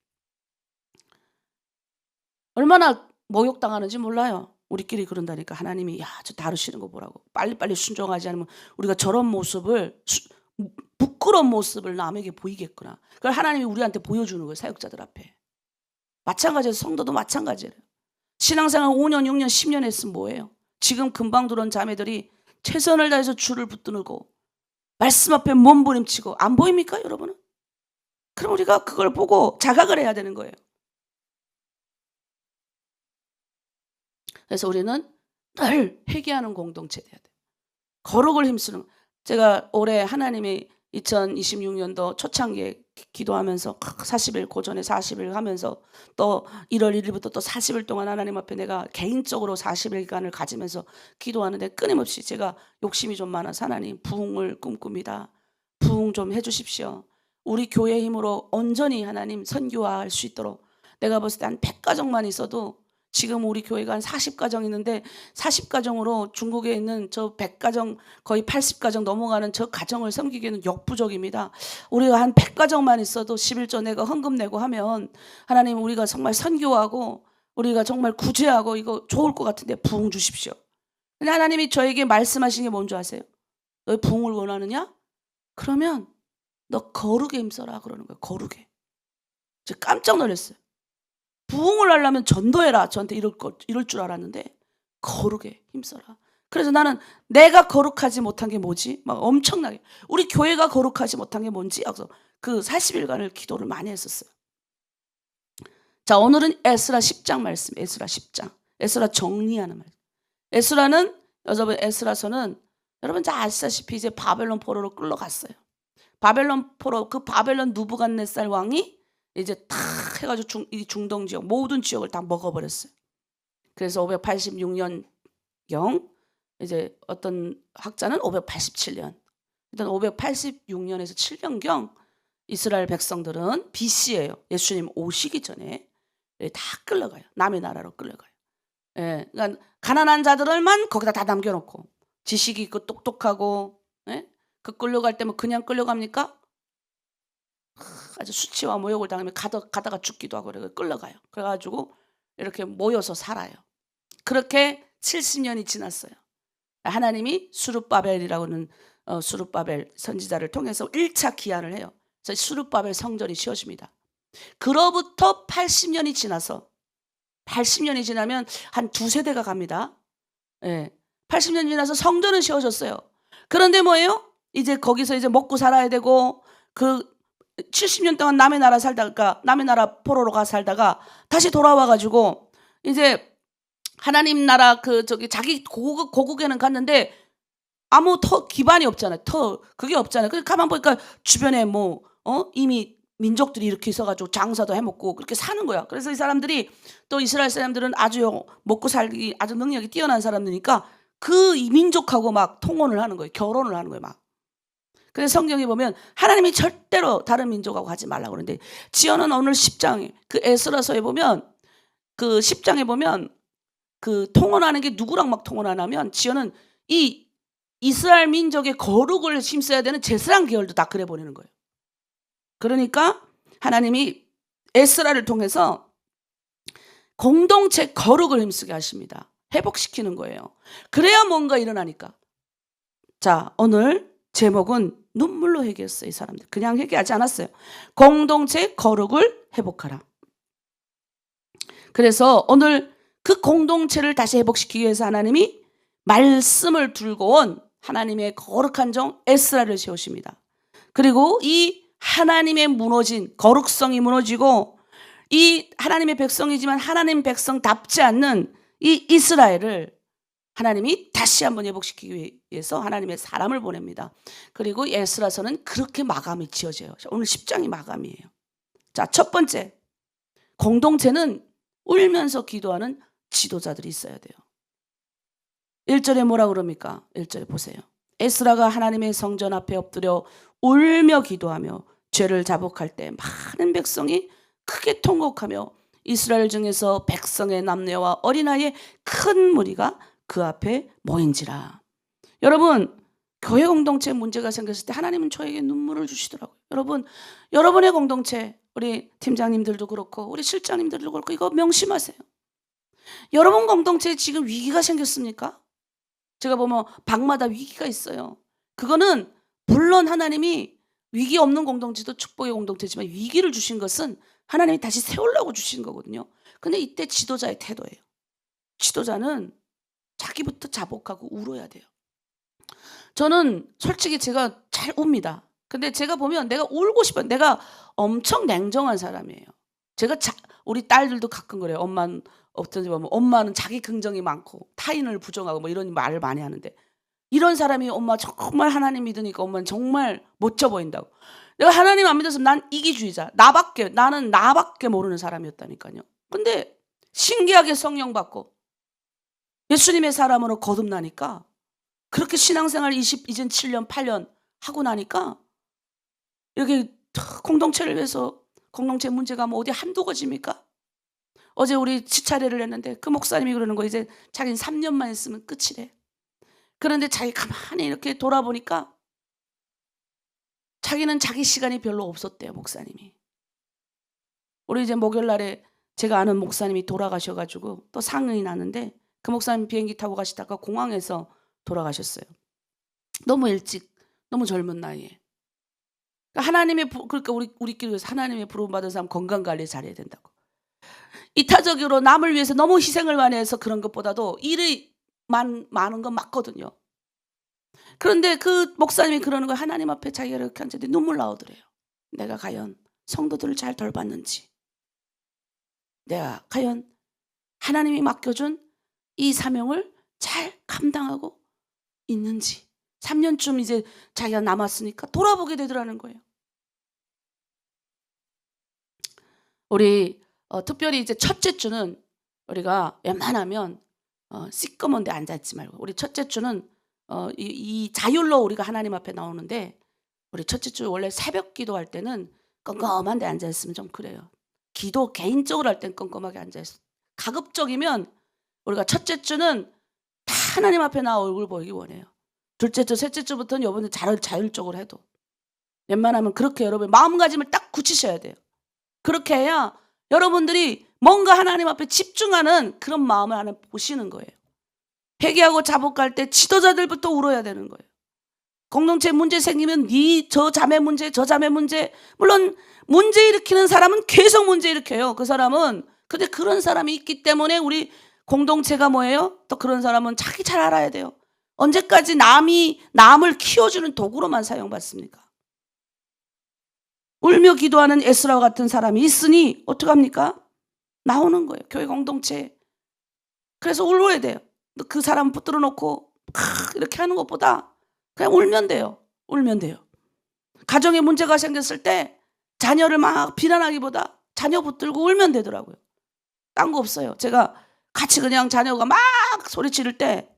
얼마나 모욕당하는지 몰라요. 우리끼리 그런다니까. 하나님이 야, 저 다루시는 거 보라고. 빨리빨리 순종하지 않으면 우리가 저런 모습을, 부끄러운 모습을 남에게 보이겠구나. 그걸 하나님이 우리한테 보여주는 거예요. 사역자들 앞에. 마찬가지로 성도도 마찬가지예요. 신앙생활 5년, 6년, 10년 했으면 뭐예요? 지금 금방 들어온 자매들이 최선을 다해서 줄을 붙들고 말씀 앞에 몸부림치고 안 보입니까, 여러분은? 그럼 우리가 그걸 보고 자각을 해야 되는 거예요. 그래서 우리는 늘 회개하는 공동체 돼야 돼요. 거룩을 힘쓰는. 제가 올해 하나님이 2026년도 초창기에 기도하면서 40일 고전에 40일 하면서 또 1월 1일부터 또 40일 동안 하나님 앞에 내가 개인적으로 40일간을 가지면서 기도하는데 끊임없이 제가 욕심이 좀 많아서 하나님 부흥을 꿈꿉니다. 부흥 좀 해주십시오. 우리 교회 힘으로 온전히 하나님 선교화할 수 있도록. 내가 봤을 때 한 100가정만 있어도 지금 우리 교회가 한 40가정 있는데 40가정으로 중국에 있는 저 100가정 거의 80가정 넘어가는 저 가정을 섬기기에는 역부족입니다. 우리가 한 100가정만 있어도 11조 내가 헌금 내고 하면 하나님 우리가 정말 선교하고 우리가 정말 구제하고 이거 좋을 것 같은데 부흥 주십시오. 근데 하나님이 저에게 말씀하신 게 뭔지 아세요? 너 부흥을 원하느냐? 그러면 너 거룩에 힘써라 그러는 거예요. 거룩에. 제가 깜짝 놀랐어요. 부흥을 하려면 전도해라. 저한테 이럴 줄 알았는데 거룩에 힘써라. 그래서 나는 내가 거룩하지 못한 게 뭐지? 막 엄청나게 우리 교회가 거룩하지 못한 게 뭔지 그래서 그 40일간을 기도를 많이 했었어요. 자, 오늘은 에스라 10장 말씀. 에스라 10장. 에스라 정리하는 말씀. 에스라는 여러분 에스라서는 여러분 다 아시다시피 이제 바벨론 포로로 끌려갔어요. 바벨론 포로 그 바벨론 누부갓네살 왕이 이제 다 해가지고 이 중동 지역 모든 지역을 다 먹어버렸어요. 그래서 586년경 이제 어떤 학자는 587년 일단 586년에서 7년경 이스라엘 백성들은 BC예요. 예수님 오시기 전에 다 끌려가요. 남의 나라로 끌려가요. 예, 그러니까 가난한 자들만 거기다 다 남겨놓고 지식이 있고 똑똑하고 그 끌려갈 때면 그냥 끌려갑니까? 아주 수치와 모욕을 당하면 가다가 죽기도 하고 그래 끌려가요. 그래가지고 이렇게 모여서 살아요. 그렇게 70년이 지났어요. 하나님이 수룹바벨이라고는 수룹바벨 선지자를 통해서 1차 기한을 해요. 그래서 수룹바벨 성전이 지어집니다. 그로부터 80년이 지나서 80년이 지나면 한 두세 대가 갑니다. 80년 지나서 성전은 지어졌어요. 그런데 뭐예요? 이제 거기서 이제 먹고 살아야 되고 그 70년 동안 남의 나라 살다가 남의 나라 포로로 가 살다가 다시 돌아와 가지고 이제 하나님 나라 자기 고국에는 갔는데 아무 기반이 없잖아요. 그게 없잖아요. 그래서 가만 보니까 주변에 이미 민족들이 이렇게 있어 가지고 장사도 해 먹고 그렇게 사는 거야. 그래서 이 사람들이 또 이스라엘 사람들은 아주 먹고 살기 아주 능력이 뛰어난 사람들이니까 그 민족하고 막 통혼을 하는 거예요. 결혼을 하는 거예요, 막. 그래서 성경에 보면 하나님이 절대로 다른 민족하고 하지 말라고 그러는데 지연은 오늘 10장에 그 에스라서에 보면 그 10장에 보면 그 통혼하는 게 누구랑 막 통혼하냐면 지연은 이 이스라엘 민족의 거룩을 힘써야 되는 제사장 계열도 다 그래 버리는 거예요. 그러니까 하나님이 에스라를 통해서 공동체 거룩을 힘쓰게 하십니다. 회복시키는 거예요. 그래야 뭔가 일어나니까. 자, 오늘 제목은 눈물로 회개했어요. 이 사람들 그냥 회개하지 않았어요. 공동체 거룩을 회복하라. 그래서 오늘 그 공동체를 다시 회복시키기 위해서 하나님이 말씀을 들고 온 하나님의 거룩한 종 에스라를 세우십니다. 그리고 이 하나님의 무너진 거룩성이 무너지고 이 하나님의 백성이지만 하나님 백성답지 않는 이 이스라엘을 하나님이 다시 한번 회복시키기 위해서 하나님의 사람을 보냅니다. 그리고 에스라서는 그렇게 마감이 지어져요. 오늘 10장이 마감이에요. 자, 첫 번째, 공동체는 울면서 기도하는 지도자들이 있어야 돼요. 1절에 뭐라 그럽니까? 1절에 보세요. 에스라가 하나님의 성전 앞에 엎드려 울며 기도하며 죄를 자복할 때 많은 백성이 크게 통곡하며 이스라엘 중에서 백성의 남녀와 어린아이의 큰 무리가 그 앞에 모인지라. 여러분, 교회 공동체에 문제가 생겼을 때 하나님은 저에게 눈물을 주시더라고요. 여러분, 여러분의 공동체, 우리 팀장님들도 그렇고 우리 실장님들도 그렇고 이거 명심하세요. 여러분 공동체에 지금 위기가 생겼습니까? 제가 보면 방마다 위기가 있어요. 그거는 물론 하나님이 위기 없는 공동체도 축복의 공동체지만 위기를 주신 것은 하나님이 다시 세우려고 주신 거거든요. 근데 이때 지도자의 태도예요. 지도자는 자기부터 자복하고 울어야 돼요. 저는 솔직히 제가 잘 웁니다. 근데 제가 보면 내가 울고 싶어요. 내가 엄청 냉정한 사람이에요. 우리 딸들도 가끔 그래요. 엄마는 어떤지 보면 엄마는 자기 긍정이 많고 타인을 부정하고 뭐 이런 말을 많이 하는데 이런 사람이 엄마 정말 하나님 믿으니까 엄마는 정말 멋져 보인다고. 내가 하나님 안 믿었으면 난 이기주의자. 나는 나밖에 모르는 사람이었다니까요. 근데 신기하게 성령 받고 예수님의 사람으로 거듭나니까 그렇게 신앙생활 이제 7년 8년 하고 나니까 이렇게 공동체를 위해서 공동체 문제가 뭐 어디 한두 가지입니까? 어제 우리 지차례를 했는데 그 목사님이 그러는 거 이제 자기는 3년만 있으면 끝이래. 그런데 자기 가만히 이렇게 돌아보니까 자기는 자기 시간이 별로 없었대요, 목사님이. 우리 이제 목요일 날에 제가 아는 목사님이 돌아가셔가지고 또 상흔이 나는데 그 목사님 비행기 타고 가시다가 공항에서 돌아가셨어요. 너무 일찍, 너무 젊은 나이에. 그러니까 우리끼리 그래서 하나님의 부름 받은 사람 건강 관리 잘해야 된다고. 이타적으로 남을 위해서 너무 희생을 많이 해서 그런 것보다도 일이 많은 건 맞거든요. 그런데 그 목사님이 그러는 거예요. 하나님 앞에 자기가 이렇게 앉았는데 눈물 나오더래요. 내가 과연 성도들을 잘 돌봤는지, 내가 과연 하나님이 맡겨준 이 사명을 잘 감당하고 있는지. 3년쯤 이제 자기가 남았으니까 돌아보게 되더라는 거예요. 우리 특별히 이제 첫째 주는 우리가 웬만하면 시꺼먼 데 앉아있지 말고 우리 첫째 주는 이 자율로 우리가 하나님 앞에 나오는데 우리 첫째 주 원래 새벽 기도할 때는 껌껌한 데 앉아있으면 좀 그래요. 기도 개인적으로 할 땐 껌껌하게 앉아있어. 가급적이면 우리가 첫째 주는 다 하나님 앞에 나 얼굴 보이기 원해요. 둘째 주, 셋째 주부터는 여러분들 자율적으로 해도 웬만하면 그렇게 여러분 마음가짐을 딱 굳히셔야 돼요. 그렇게 해야 여러분들이 뭔가 하나님 앞에 집중하는 그런 마음을 하나 보시는 거예요. 회개하고 자복할 때 지도자들부터 울어야 되는 거예요. 공동체 문제 생기면 저 자매 문제, 저 자매 문제. 물론 문제 일으키는 사람은 계속 문제 일으켜요. 그 사람은. 근데 그런 사람이 있기 때문에 우리 공동체가 뭐예요? 또 그런 사람은 자기 잘 알아야 돼요. 언제까지 남을 키워주는 도구로만 사용받습니까? 울며 기도하는 에스라와 같은 사람이 있으니 어떡합니까? 나오는 거예요. 교회 공동체에. 그래서 울어야 돼요. 그 사람 붙들어 놓고 이렇게 하는 것보다 그냥 울면 돼요. 울면 돼요. 가정에 문제가 생겼을 때 자녀를 막 비난하기보다 자녀 붙들고 울면 되더라고요. 딴 거 없어요. 제가 같이 그냥 자녀가 막 소리 지를 때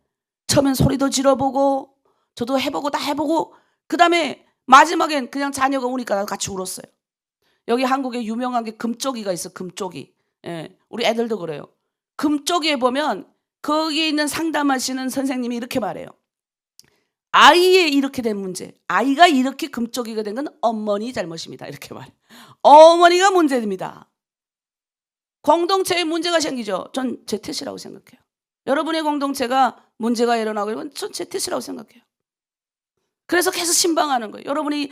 처음엔 소리도 질러보고 저도 해보고 다 해보고 그다음에 마지막엔 그냥 자녀가 우니까 같이 울었어요. 여기 한국에 유명한 게 금쪽이가 있어. 금쪽이. 예, 우리 애들도 그래요. 금쪽이에 보면 거기에 있는 상담하시는 선생님이 이렇게 말해요. 아이의 이렇게 된 문제, 아이가 이렇게 금쪽이가 된 건 어머니 잘못입니다. 이렇게 말해요. 어머니가 문제입니다. 공동체에 문제가 생기죠. 전 제 탓이라고 생각해요. 여러분의 공동체가 문제가 일어나고 이건 전 제 탓이라고 생각해요. 그래서 계속 신방하는 거예요. 여러분이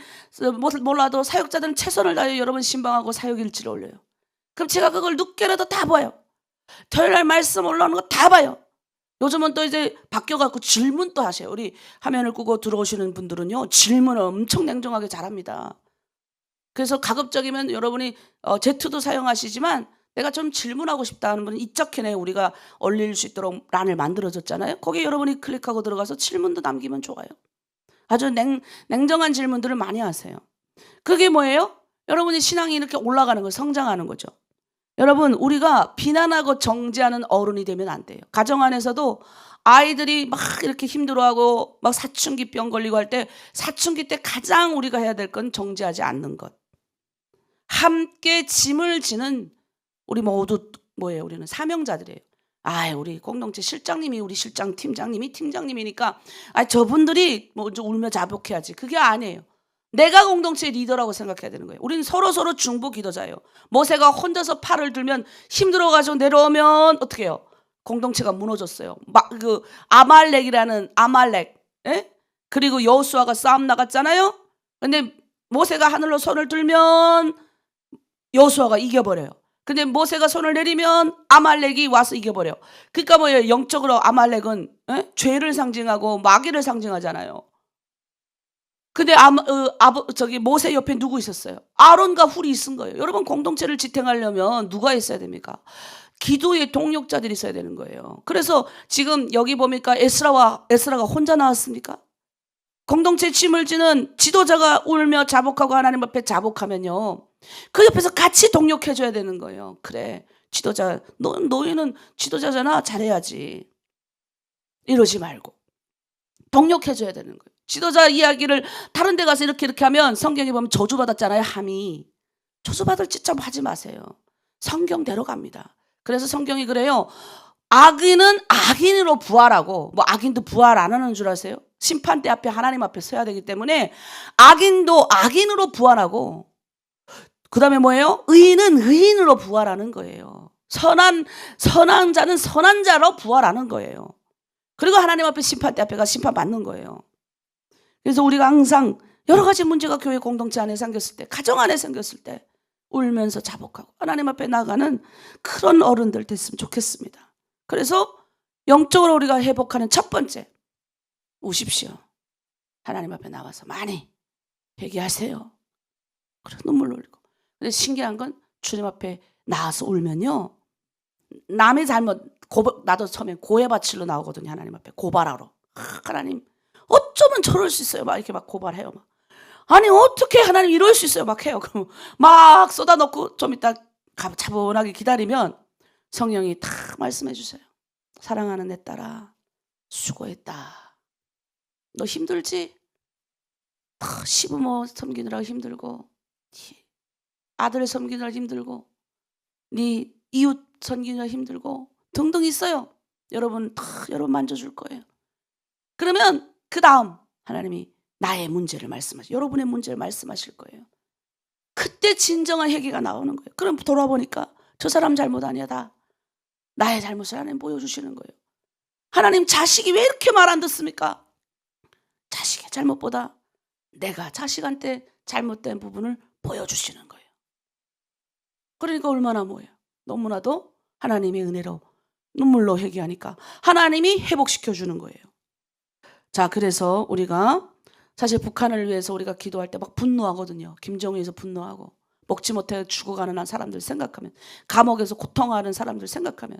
몰라도 사역자들은 최선을 다해 여러분 신방하고 사역일지를 올려요. 그럼 제가 그걸 늦게라도 다 봐요. 토요일날 말씀 올라오는 거 다 봐요. 요즘은 또 이제 바뀌어갖고 질문 또 하세요. 우리 화면을 끄고 들어오시는 분들은요, 질문을 엄청 냉정하게 잘합니다. 그래서 가급적이면 여러분이 제트도 사용하시지만 내가 좀 질문하고 싶다 하는 분은 이쪽에 우리가 올릴 수 있도록 란을 만들어줬잖아요. 거기에 여러분이 클릭하고 들어가서 질문도 남기면 좋아요. 아주 냉정한 질문들을 많이 하세요. 그게 뭐예요? 여러분이 신앙이 이렇게 올라가는 거예요. 성장하는 거죠. 여러분, 우리가 비난하고 정죄하는 어른이 되면 안 돼요. 가정 안에서도 아이들이 막 이렇게 힘들어하고 막 사춘기병 걸리고 할 때 사춘기 때 가장 우리가 해야 될 건 정죄하지 않는 것. 함께 짐을 지는 우리 모두 뭐예요? 우리는 사명자들이에요. 우리 공동체 실장님이 우리 실장 팀장님이 팀장님이니까 저분들이 먼저 울며 자복해야지. 그게 아니에요. 내가 공동체의 리더라고 생각해야 되는 거예요. 우리는 서로 중보 기도자예요. 모세가 혼자서 팔을 들면 힘들어가지고 내려오면 어떻게 해요? 공동체가 무너졌어요. 아말렉이라는 아말렉, 예? 그리고 여호수아가 싸움 나갔잖아요. 근데 모세가 하늘로 손을 들면 여호수아가 이겨버려요. 근데 모세가 손을 내리면 아말렉이 와서 이겨버려요. 그러니까 뭐예요? 영적으로 아말렉은 죄를 상징하고 마귀를 상징하잖아요. 근데 모세 옆에 누구 있었어요? 아론과 훌이 있은 거예요. 여러분, 공동체를 지탱하려면 누가 있어야 됩니까? 기도의 동력자들이 있어야 되는 거예요. 그래서 지금 여기 보니까 에스라가 혼자 나왔습니까? 공동체 짐을 지는 지도자가 울며 자복하고 하나님 앞에 자복하면요, 그 옆에서 같이 동력해줘야 되는 거예요. 그래, 지도자, 너희는 지도자잖아, 잘해야지. 이러지 말고 동력해줘야 되는 거예요. 지도자 이야기를 다른 데 가서 이렇게 하면 성경에 보면 저주받았잖아요. 함이. 저주받을 짓 좀 하지 마세요. 성경대로 갑니다. 그래서 성경이 그래요. 악인은 악인으로 부활하고, 악인도 부활 안 하는 줄 아세요? 심판대 앞에 하나님 앞에 서야 되기 때문에 악인도 악인으로 부활하고, 그 다음에 뭐예요? 의인은 의인으로 부활하는 거예요. 선한 자는 선한 자로 부활하는 거예요. 그리고 하나님 앞에 심판대 앞에 가 심판받는 거예요. 그래서 우리가 항상 여러 가지 문제가 교회 공동체 안에 생겼을 때, 가정 안에 생겼을 때 울면서 자복하고 하나님 앞에 나가는 그런 어른들 됐으면 좋겠습니다. 그래서 영적으로 우리가 회복하는 첫 번째, 우십시오. 하나님 앞에 나와서 많이 회개하세요. 그래, 눈물 흘리고. 근데 신기한 건 주님 앞에 나와서 울면요, 남의 잘못 나도 처음에 고해바칠로 나오거든요. 하나님 앞에 고발하러. 하나님 어쩌면 저럴 수 있어요? 막 이렇게 막 고발해요. 막. 아니 어떻게 하나님 이럴 수 있어요? 막 해요. 그럼 막 쏟아놓고 좀 이따 차분하게 기다리면 성령이 다 말씀해 주세요. 사랑하는 내 딸아, 수고했다. 너 힘들지? 시부모 섬기느라 힘들고, 아들 섬기느라 힘들고, 네 이웃 섬기느라 힘들고 등등 있어요. 여러분 만져줄 거예요. 그러면 그 다음 하나님이 나의 문제를 말씀하시고 여러분의 문제를 말씀하실 거예요. 그때 진정한 회개가 나오는 거예요. 그럼 돌아보니까 저 사람 잘못 아니야. 다 나의 잘못을 하나님 보여주시는 거예요. 하나님, 자식이 왜 이렇게 말 안 듣습니까? 자식의 잘못보다 내가 자식한테 잘못된 부분을 보여주시는 거예요. 그러니까 얼마나 뭐예요? 너무나도 하나님의 은혜로 눈물로 회개하니까 하나님이 회복시켜주는 거예요. 자, 그래서 우리가 사실 북한을 위해서 우리가 기도할 때 막 분노하거든요. 김정일에서 분노하고 먹지 못해 죽어가는 사람들 생각하면, 감옥에서 고통하는 사람들 생각하면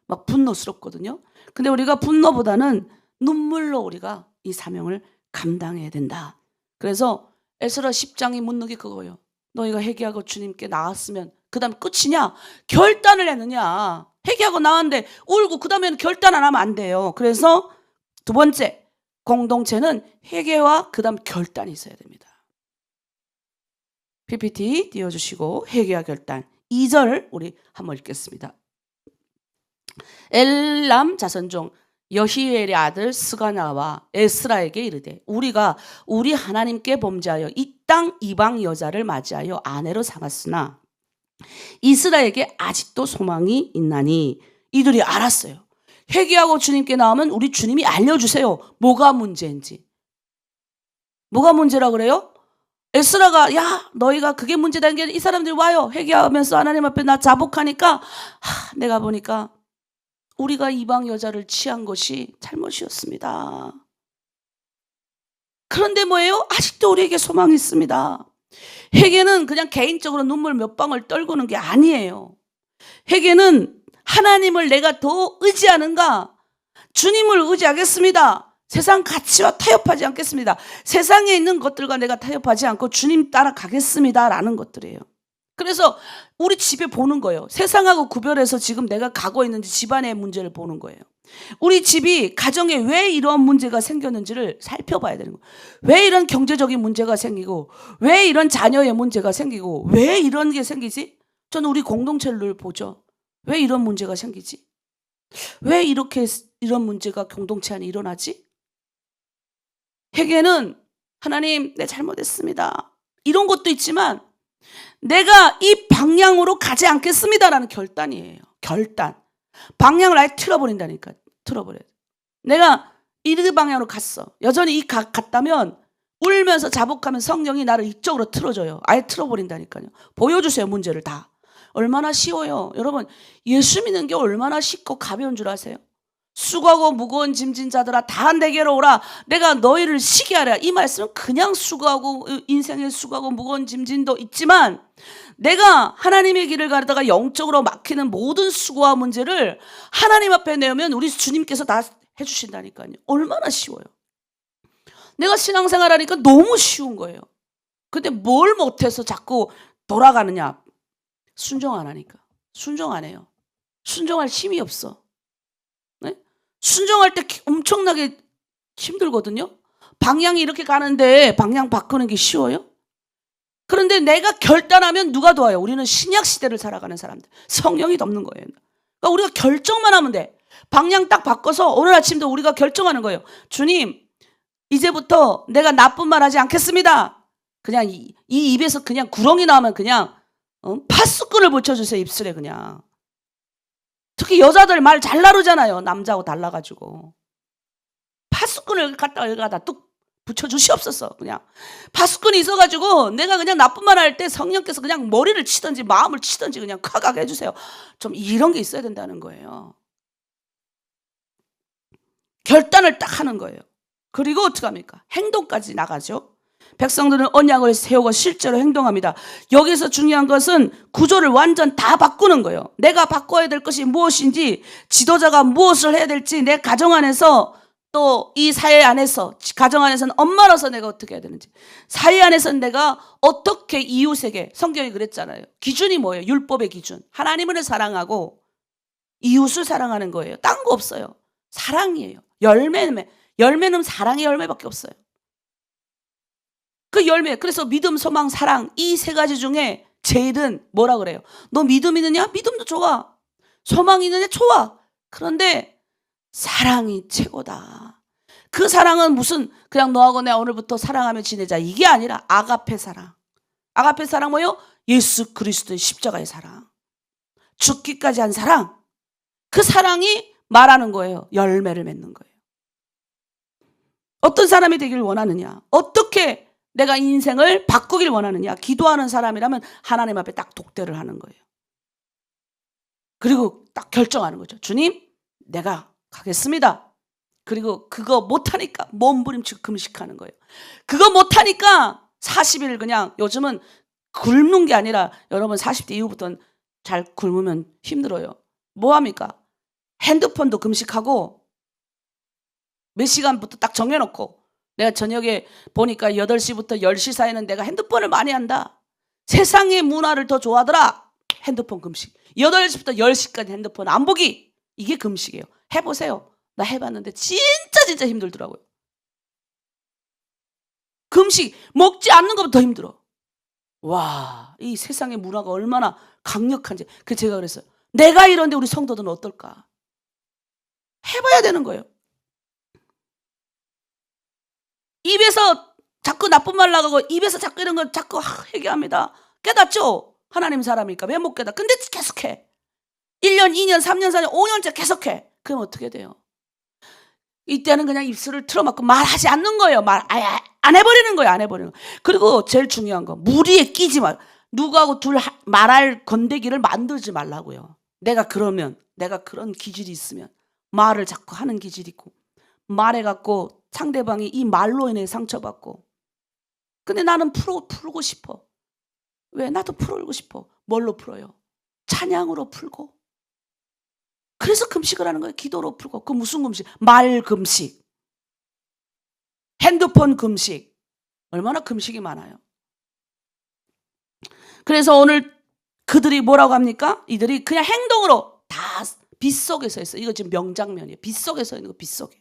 막 분노스럽거든요. 근데 우리가 분노보다는 눈물로 우리가 이 사명을 감당해야 된다. 그래서 에스라 10장이 묻는 게 그거예요. 너희가 회개하고 주님께 나왔으면 그 다음 끝이냐? 결단을 했느냐? 회개하고 나왔는데 울고 그 다음에는 결단 안 하면 안 돼요. 그래서 두 번째, 공동체는 회개와 그 다음 결단이 있어야 됩니다. PPT 띄워주시고 회개와 결단 2절 우리 한번 읽겠습니다. 엘람 자손종 여히엘의 아들 스가냐와 에스라에게 이르되 우리가 우리 하나님께 범죄하여 이 땅 이방 여자를 맞이하여 아내로 삼았으나 이스라엘에게 아직도 소망이 있나니. 이들이 알았어요. 회개하고 주님께 나오면 우리 주님이 알려주세요. 뭐가 문제인지. 뭐가 문제라 그래요? 에스라가 야 너희가 그게 문제다는 게 이 사람들이 와요. 회개하면서 하나님 앞에 나 자복하니까 내가 보니까 우리가 이방 여자를 취한 것이 잘못이었습니다. 그런데 뭐예요? 아직도 우리에게 소망이 있습니다. 회개는 그냥 개인적으로 눈물 몇 방울 떨구는 게 아니에요. 회개는 하나님을 내가 더 의지하는가? 주님을 의지하겠습니다. 세상 가치와 타협하지 않겠습니다. 세상에 있는 것들과 내가 타협하지 않고 주님 따라가겠습니다 라는 것들이에요. 그래서 우리 집에 보는 거예요. 세상하고 구별해서 지금 내가 가고 있는지 집안의 문제를 보는 거예요. 우리 집이 가정에 왜 이런 문제가 생겼는지를 살펴봐야 되는 거예요. 왜 이런 경제적인 문제가 생기고 왜 이런 자녀의 문제가 생기고 왜 이런 게 생기지? 저는 우리 공동체를 보죠. 왜 이런 문제가 생기지? 왜 이렇게 이런 문제가 공동체 안에 일어나지? 회개는 하나님 내 잘못했습니다. 이런 것도 있지만 내가 이 방향으로 가지 않겠습니다라는 결단이에요. 결단. 방향을 아예 틀어버린다니까. 틀어버려요. 내가 이 방향으로 갔어. 여전히 갔다면 울면서 자복하면 성령이 나를 이쪽으로 틀어줘요. 아예 틀어버린다니까요. 보여주세요. 문제를 다. 얼마나 쉬워요. 여러분 예수 믿는 게 얼마나 쉽고 가벼운 줄 아세요? 수고하고 무거운 짐진 자들아 다 내게로 오라. 내가 너희를 쉬게 하랴. 이 말씀은 그냥 수고하고 인생에 수고하고 무거운 짐진도 있지만 내가 하나님의 길을 가다가 영적으로 막히는 모든 수고와 문제를 하나님 앞에 내오면 우리 주님께서 다 해주신다니까요. 얼마나 쉬워요. 내가 신앙생활 하니까 너무 쉬운 거예요. 근데 뭘 못해서 자꾸 돌아가느냐. 순종 안 하니까. 순종 안 해요. 순종할 힘이 없어. 네? 순종할 때 엄청나게 힘들거든요. 방향이 이렇게 가는데 방향 바꾸는 게 쉬워요? 그런데 내가 결단하면 누가 도와요? 우리는 신약 시대를 살아가는 사람들. 성령이 돕는 거예요. 그러니까 우리가 결정만 하면 돼. 방향 딱 바꿔서 오늘 아침도 우리가 결정하는 거예요. 주님, 이제부터 내가 나쁜 말 하지 않겠습니다. 그냥 이 입에서 그냥 구렁이 나오면 그냥 파수꾼을 붙여주세요. 입술에 그냥. 특히 여자들 말 잘 나누잖아요. 남자하고 달라가지고. 파수꾼을 갖다가 뚝 붙여주시옵소서. 그냥 파수꾼이 있어가지고 내가 그냥 나쁜 말 할 때 성령께서 그냥 머리를 치든지 마음을 치든지 그냥 콱 해주세요. 좀 이런 게 있어야 된다는 거예요. 결단을 딱 하는 거예요. 그리고 어떻게 합니까? 행동까지 나가죠. 백성들은 언약을 세우고 실제로 행동합니다. 여기서 중요한 것은 구조를 완전 다 바꾸는 거예요. 내가 바꿔야 될 것이 무엇인지, 지도자가 무엇을 해야 될지, 내 가정 안에서 또 이 사회 안에서, 가정 안에서는 엄마로서 내가 어떻게 해야 되는지, 사회 안에서는 내가 어떻게 이웃에게, 성경이 그랬잖아요. 기준이 뭐예요? 율법의 기준. 하나님을 사랑하고 이웃을 사랑하는 거예요. 딴 거 없어요. 사랑이에요. 열매는 사랑의 열매밖에 없어요. 그 열매, 그래서 믿음, 소망, 사랑 이 세 가지 중에 제일은 뭐라 그래요? 너 믿음 있느냐? 믿음도 좋아. 소망 있느냐? 좋아. 그런데 사랑이 최고다. 그 사랑은 무슨 그냥 너하고 내가 오늘부터 사랑하며 지내자 이게 아니라 아가페 사랑. 아가페 사랑 뭐예요? 예수 그리스도의 십자가의 사랑. 죽기까지 한 사랑. 그 사랑이 말하는 거예요. 열매를 맺는 거예요. 어떤 사람이 되길 원하느냐? 어떻게 내가 인생을 바꾸길 원하느냐? 기도하는 사람이라면 하나님 앞에 딱 독대를 하는 거예요. 그리고 딱 결정하는 거죠. 주님, 내가 가겠습니다. 그리고 그거 못하니까 몸부림치고 금식하는 거예요. 그거 못하니까 40일 그냥 요즘은 굶는 게 아니라 여러분 40대 이후부터는 잘 굶으면 힘들어요. 뭐합니까? 핸드폰도 금식하고 몇 시간부터 딱 정해놓고 내가 저녁에 보니까 8시부터 10시 사이는 내가 핸드폰을 많이 한다. 세상의 문화를 더 좋아하더라. 핸드폰 금식. 8시부터 10시까지 핸드폰 안 보기. 이게 금식이에요. 해보세요. 나 해봤는데 진짜 힘들더라고요. 금식 먹지 않는 것보다 더 힘들어. 와, 이 세상의 문화가 얼마나 강력한지. 그래서 제가 그랬어요. 내가 이런데 우리 성도들은 어떨까? 해봐야 되는 거예요. 입에서 자꾸 나쁜 말 나가고 입에서 자꾸 이런 거 자꾸 얘기합니다. 깨닫죠? 하나님 사람이니까 왜 못 깨닫? 근데 계속해. 1년, 2년, 3년, 4년, 5년째 계속해. 그럼 어떻게 돼요? 이때는 그냥 입술을 틀어막고 말하지 않는 거예요. 말 아예 안 해버리는 거예요. 안 해버리는 거. 그리고 제일 중요한 거 무리에 끼지 말. 누구하고 둘 말할 건데기를 만들지 말라고요. 내가 그런 기질이 있으면 말을 자꾸 하는 기질이 있고 말해갖고 상대방이 이 말로 인해 상처받고 근데 나는 풀고 싶어. 왜? 나도 풀고 싶어. 뭘로 풀어요? 찬양으로 풀고. 그래서 금식을 하는 거예요. 기도로 풀고. 그 무슨 금식? 말 금식. 핸드폰 금식. 얼마나 금식이 많아요. 그래서 오늘 그들이 뭐라고 합니까? 이들이 그냥 행동으로 다 빗속에서 했어요. 이거 지금 명장면이에요. 빗속에서 있는 거 빗속에.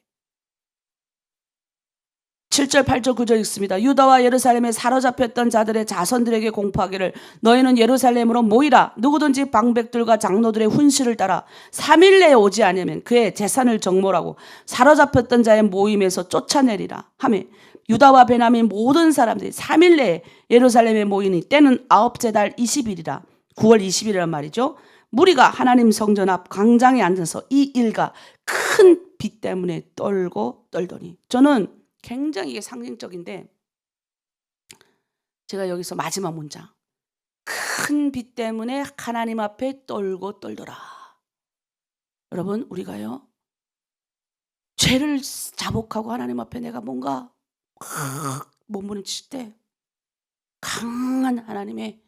7절, 8절, 9절 읽습니다. 유다와 예루살렘에 사로잡혔던 자들의 자손들에게 공포하기를 너희는 예루살렘으로 모이라. 누구든지 방백들과 장로들의 훈시를 따라 3일 내에 오지 않으면 그의 재산을 정몰하고 사로잡혔던 자의 모임에서 쫓아내리라 하며 유다와 베냐민 모든 사람들이 3일 내에 예루살렘에 모이니 때는 9째 달 20일이라 9월 20일이란 말이죠. 무리가 하나님 성전 앞 광장에 앉아서 이 일과 큰 비 때문에 떨더니 저는 굉장히 이게 상징적인데 제가 여기서 마지막 문장 큰 비 때문에 하나님 앞에 떨더라. 여러분 우리가요 죄를 자복하고 하나님 앞에 내가 뭔가 몸부림칠 때 강한 하나님의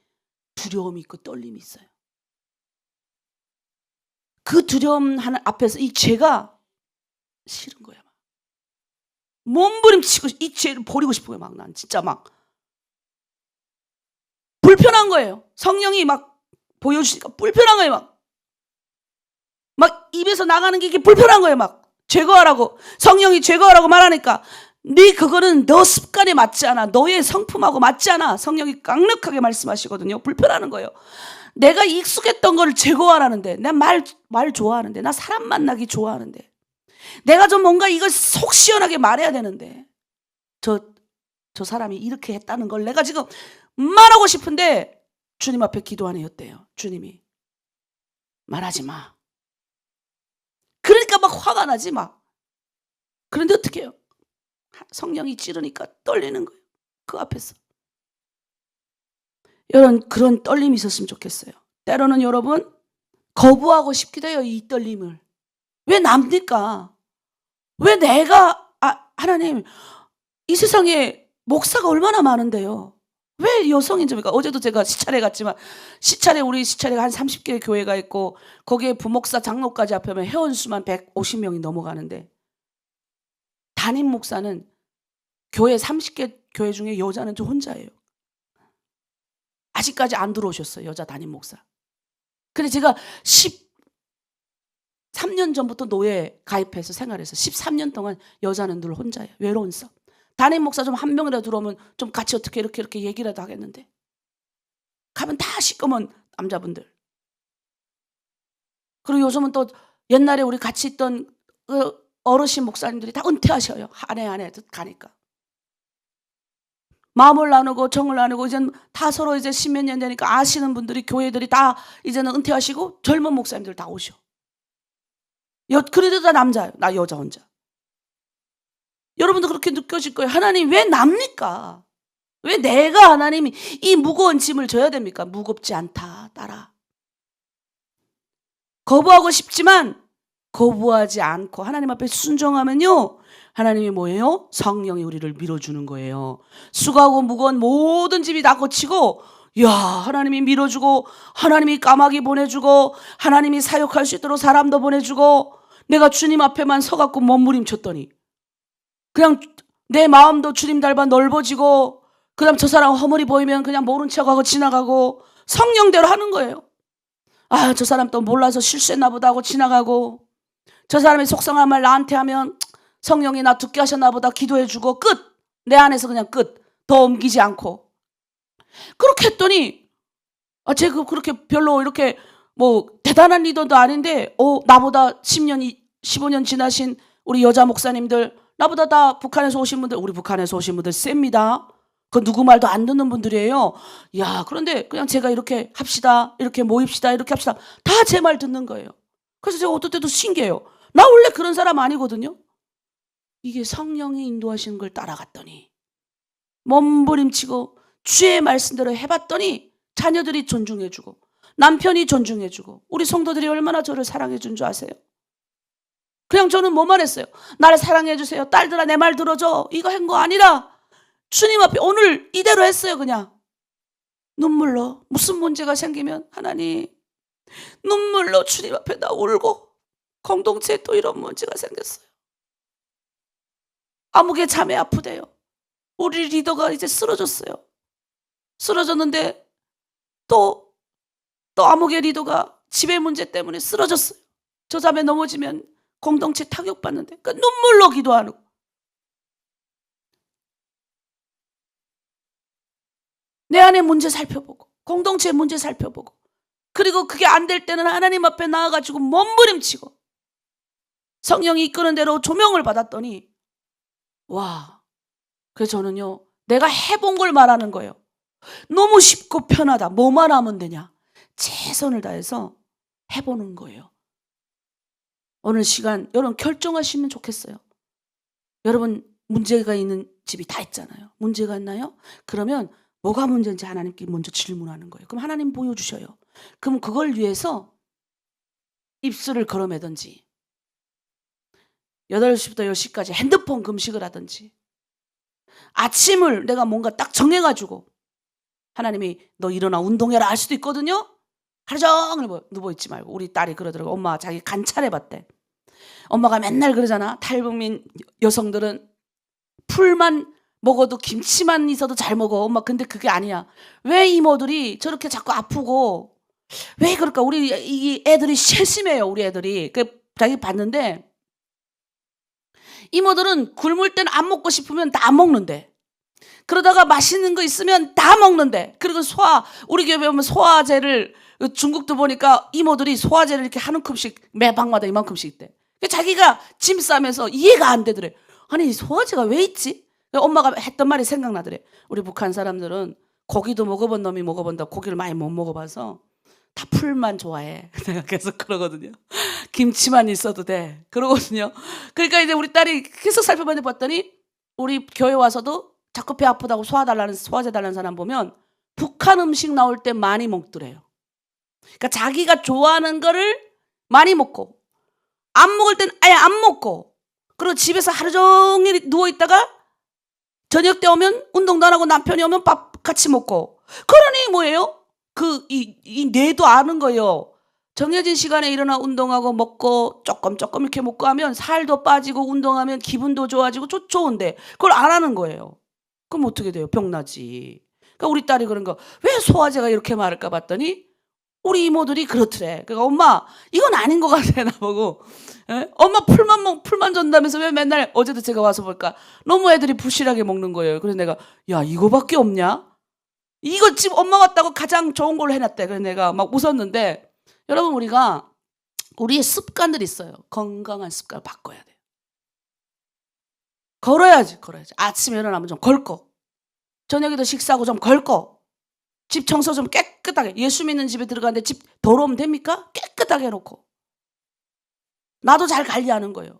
두려움이 있고 떨림이 있어요. 그 두려움 앞에서 이 죄가 싫은 거예요. 몸부림치고 이 죄를 버리고 싶어요. 막 난 진짜 막 불편한 거예요. 성령이 막 보여주시니까 불편한 거예요. 막 입에서 나가는 게 이게 불편한 거예요. 막 제거하라고 성령이 제거하라고 말하니까 네 그거는 너 습관에 맞지 않아. 너의 성품하고 맞지 않아. 성령이 강력하게 말씀하시거든요. 불편하는 거예요. 내가 익숙했던 거를 제거하라는데 난 말 좋아하는데 나 사람 만나기 좋아하는데 내가 좀 뭔가 이걸 속 시원하게 말해야 되는데 저 사람이 이렇게 했다는 걸 내가 지금 말하고 싶은데 주님 앞에 기도하는 어때요? 주님이 말하지 마. 그러니까 막 화가 나지 막. 그런데 어떻게 해요? 성령이 찌르니까 떨리는 거예요. 그 앞에서. 여러분 그런 떨림이 있었으면 좋겠어요. 때로는 여러분 거부하고 싶기도 해요. 이 떨림을. 왜 납니까? 왜 내가 하나님 이 세상에 목사가 얼마나 많은데요. 왜 여성인지입니까? 어제도 제가 시찰에 갔지만 우리 시찰에가 한 30개 교회가 있고 거기에 부목사 장로까지 합하면 회원수만 150명이 넘어가는데 담임 목사는 교회 30개 교회 중에 여자는 저 혼자예요. 아직까지 안 들어오셨어요. 여자 담임 목사. 근데 제가 13년 전부터 노예 가입해서 생활해서 13년 동안 여자는 늘 혼자예요. 외로운 성. 담임 목사 좀 한 명이라도 들어오면 좀 같이 어떻게 이렇게 얘기라도 하겠는데 가면 다 시꺼먼 남자분들. 그리고 요즘은 또 옛날에 우리 같이 있던 그 어르신 목사님들이 다 은퇴하셔요. 한 해 가니까. 마음을 나누고 정을 나누고 이제는 다 서로 이제 10몇 년 되니까 아시는 분들이 교회들이 다 이제는 은퇴하시고 젊은 목사님들 다 오셔. 그래도 다 남자예요. 나 여자 혼자. 여러분도 그렇게 느껴질 거예요. 하나님 왜 납니까? 왜 내가 하나님이 이 무거운 짐을 져야 됩니까? 무겁지 않다. 따라. 거부하고 싶지만 거부하지 않고 하나님 앞에 순종하면요, 하나님이 뭐예요? 성령이 우리를 밀어주는 거예요. 수고하고 무거운 모든 짐이 다 거치고, 야, 하나님이 밀어주고, 하나님이 까마귀 보내주고, 하나님이 사역할 수 있도록 사람도 보내주고, 내가 주님 앞에만 서갖고 몸부림쳤더니 그냥 내 마음도 주님 닮아 넓어지고, 그 다음 저 사람 허물이 보이면 그냥 모른 척하고 지나가고, 성령대로 하는 거예요. 아, 저 사람 또 몰라서 실수했나 보다 하고 지나가고, 저 사람이 속상한 말 나한테 하면 성령이 나 듣게 하셨나 보다 기도해주고, 끝! 내 안에서 그냥 끝! 더 옮기지 않고. 그렇게 했더니 제가 그렇게 별로 이렇게 뭐 대단한 리더도 아닌데 나보다 10년, 15년 지나신 우리 여자 목사님들, 나보다 다 북한에서 오신 분들, 우리 북한에서 오신 분들 셉니다. 그 누구 말도 안 듣는 분들이에요. 야, 그런데 그냥 제가 이렇게 합시다, 이렇게 모입시다, 이렇게 합시다, 다 제 말 듣는 거예요. 그래서 제가 어떨 때도 신기해요. 나 원래 그런 사람 아니거든요. 이게 성령이 인도하시는 걸 따라갔더니, 몸부림치고 주의 말씀대로 해봤더니 자녀들이 존중해주고, 남편이 존중해주고, 우리 성도들이 얼마나 저를 사랑해준 줄 아세요? 그냥 저는 뭐만 했어요? 나를 사랑해주세요, 딸들아 내 말 들어줘, 이거 한 거 아니라 주님 앞에 오늘 이대로 했어요. 그냥 눈물로, 무슨 문제가 생기면 하나님, 눈물로 주님 앞에 나 울고, 공동체에 또 이런 문제가 생겼어요. 아무개 자매 아프대요. 우리 리더가 이제 쓰러졌어요. 쓰러졌는데 또 아무개 리더가 집의 문제 때문에 쓰러졌어요. 저 자매 넘어지면 공동체 타격받는데, 그러니까 눈물로 기도하는 거. 내 안에 문제 살펴보고, 공동체 문제 살펴보고, 그리고 그게 안 될 때는 하나님 앞에 나와가지고 몸부림치고, 성령이 이끄는 대로 조명을 받았더니, 와, 그래서 저는요, 내가 해본 걸 말하는 거예요. 너무 쉽고 편하다. 뭐만 하면 되냐? 최선을 다해서 해보는 거예요. 오늘 시간 여러분 결정하시면 좋겠어요. 여러분 문제가 있는 집이 다 있잖아요. 문제가 있나요? 그러면 뭐가 문제인지 하나님께 먼저 질문하는 거예요. 그럼 하나님 보여주셔요. 그럼 그걸 위해서 입술을 걸어매든지, 8시부터 10시까지 핸드폰 금식을 하든지, 아침을 내가 뭔가 딱 정해가지고, 하나님이 너 일어나 운동해라 할 수도 있거든요. 하루 종일 누워있지 말고. 우리 딸이 그러더라고. 엄마 자기 관찰해봤대. 엄마가 맨날 그러잖아. 탈북민 여성들은 풀만 먹어도, 김치만 있어도 잘 먹어. 엄마 근데 그게 아니야. 왜 이모들이 저렇게 자꾸 아프고, 왜 그럴까? 우리 이 애들이 세심해요. 우리 애들이. 자기 봤는데 이모들은 굶을 땐 안 먹고 싶으면 다 안 먹는데, 그러다가 맛있는 거 있으면 다 먹는데, 그리고 우리 교회 보면 소화제를, 중국도 보니까 이모들이 소화제를 이렇게 한 움큼씩 매 방마다 이만큼씩 있대. 자기가 짐 싸면서 이해가 안 되더래. 아니 소화제가 왜 있지? 엄마가 했던 말이 생각나더래. 우리 북한 사람들은 고기도 먹어본 놈이 먹어본다. 고기를 많이 못 먹어봐서 다 풀만 좋아해. 내가 계속 그러거든요. 김치만 있어도 돼. 그러거든요. 그러니까 이제 우리 딸이 계속 살펴봤더니 우리 교회 와서도 자꾸 배 아프다고 소화제 달라는 사람 보면 북한 음식 나올 때 많이 먹더래요. 그러니까 자기가 좋아하는 거를 많이 먹고, 안 먹을 땐 아예 안 먹고, 그리고 집에서 하루 종일 누워있다가 저녁 때 오면 운동도 안 하고 남편이 오면 밥 같이 먹고. 그러니 뭐예요? 이 뇌도 아는 거예요. 정해진 시간에 일어나 운동하고 먹고 조금 이렇게 먹고 하면 살도 빠지고 운동하면 기분도 좋아지고 좋은데 그걸 안 하는 거예요. 그럼 어떻게 돼요? 병나지. 그러니까 우리 딸이 그런 거, 왜 소화제가 이렇게 많을까 봤더니 우리 이모들이 그렇더래. 그러니까 엄마 이건 아닌 것 같아 나보고. 엄마 풀만 줬다면서 왜 맨날, 어제도 제가 와서 볼까 너무 애들이 부실하게 먹는 거예요. 그래서 내가, 야 이거밖에 없냐? 이거 지금 엄마 왔다고 가장 좋은 걸로 해놨대. 그래서 내가 막 웃었는데, 여러분 우리의 습관들이 있어요. 건강한 습관을 바꿔야 돼요. 걸어야지. 아침에 일어나면 좀 걸고, 저녁에도 식사하고 좀 걸고, 집 청소 좀 깨끗하게. 예수 믿는 집에 들어가는데 집 더러우면 됩니까? 깨끗하게 해놓고. 나도 잘 관리하는 거예요.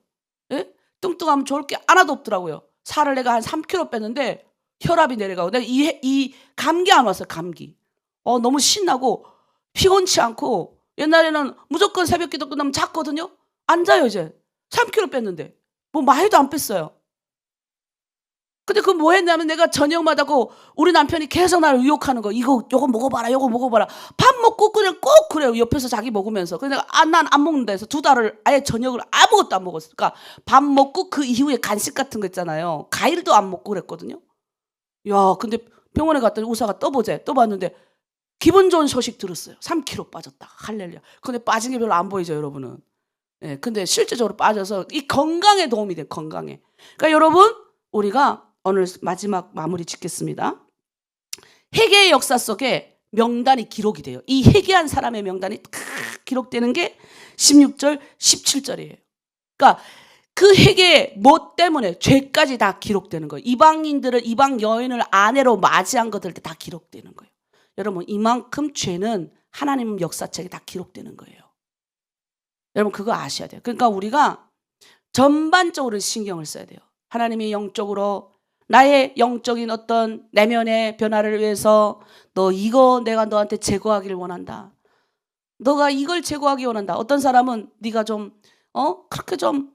예? 뚱뚱하면 좋을 게 하나도 없더라고요. 살을 내가 한 3kg 뺐는데 혈압이 내려가고, 내가 이 감기 안 왔어요. 감기. 너무 신나고 피곤치 않고. 옛날에는 무조건 새벽 기도 끝나면 잤거든요. 앉아요 이제. 3kg 뺐는데 뭐 많이도 안 뺐어요. 근데 그 뭐 했냐면 내가 저녁마다 우리 남편이 계속 나를 유혹하는 거. 요거 먹어봐라, 요거 먹어봐라. 밥 먹고 그냥 꼭 그래요. 옆에서 자기 먹으면서. 그래서 내가 난 안 먹는다 해서 2달을 아예 저녁을 아무것도 안 먹었어요. 그러니까 밥 먹고 그 이후에 간식 같은 거 있잖아요. 과일도 안 먹고 그랬거든요. 야, 근데 병원에 갔더니 의사가 떠봤는데 기분 좋은 소식 들었어요. 3kg 빠졌다. 할렐루야. 근데 빠진 게 별로 안 보이죠, 여러분은. 예, 근데 실제적으로 빠져서 이 건강에 도움이 돼요, 건강에. 그러니까 여러분, 우리가 오늘 마지막 마무리 짓겠습니다. 회개의 역사 속에 명단이 기록이 돼요. 이 회개한 사람의 명단이 기록되는 게 16절, 17절이에요. 그러니까 그 회개의 뭐 때문에 죄까지 다 기록되는 거예요. 이방 여인을 아내로 맞이한 것들 다 기록되는 거예요. 여러분, 이만큼 죄는 하나님 역사책에 다 기록되는 거예요. 여러분, 그거 아셔야 돼요. 그러니까 우리가 전반적으로 신경을 써야 돼요. 하나님이 영적으로 나의 영적인 어떤 내면의 변화를 위해서 내가 너한테 제거하기를 원한다. 너가 이걸 제거하기 원한다. 어떤 사람은 네가 좀 그렇게 좀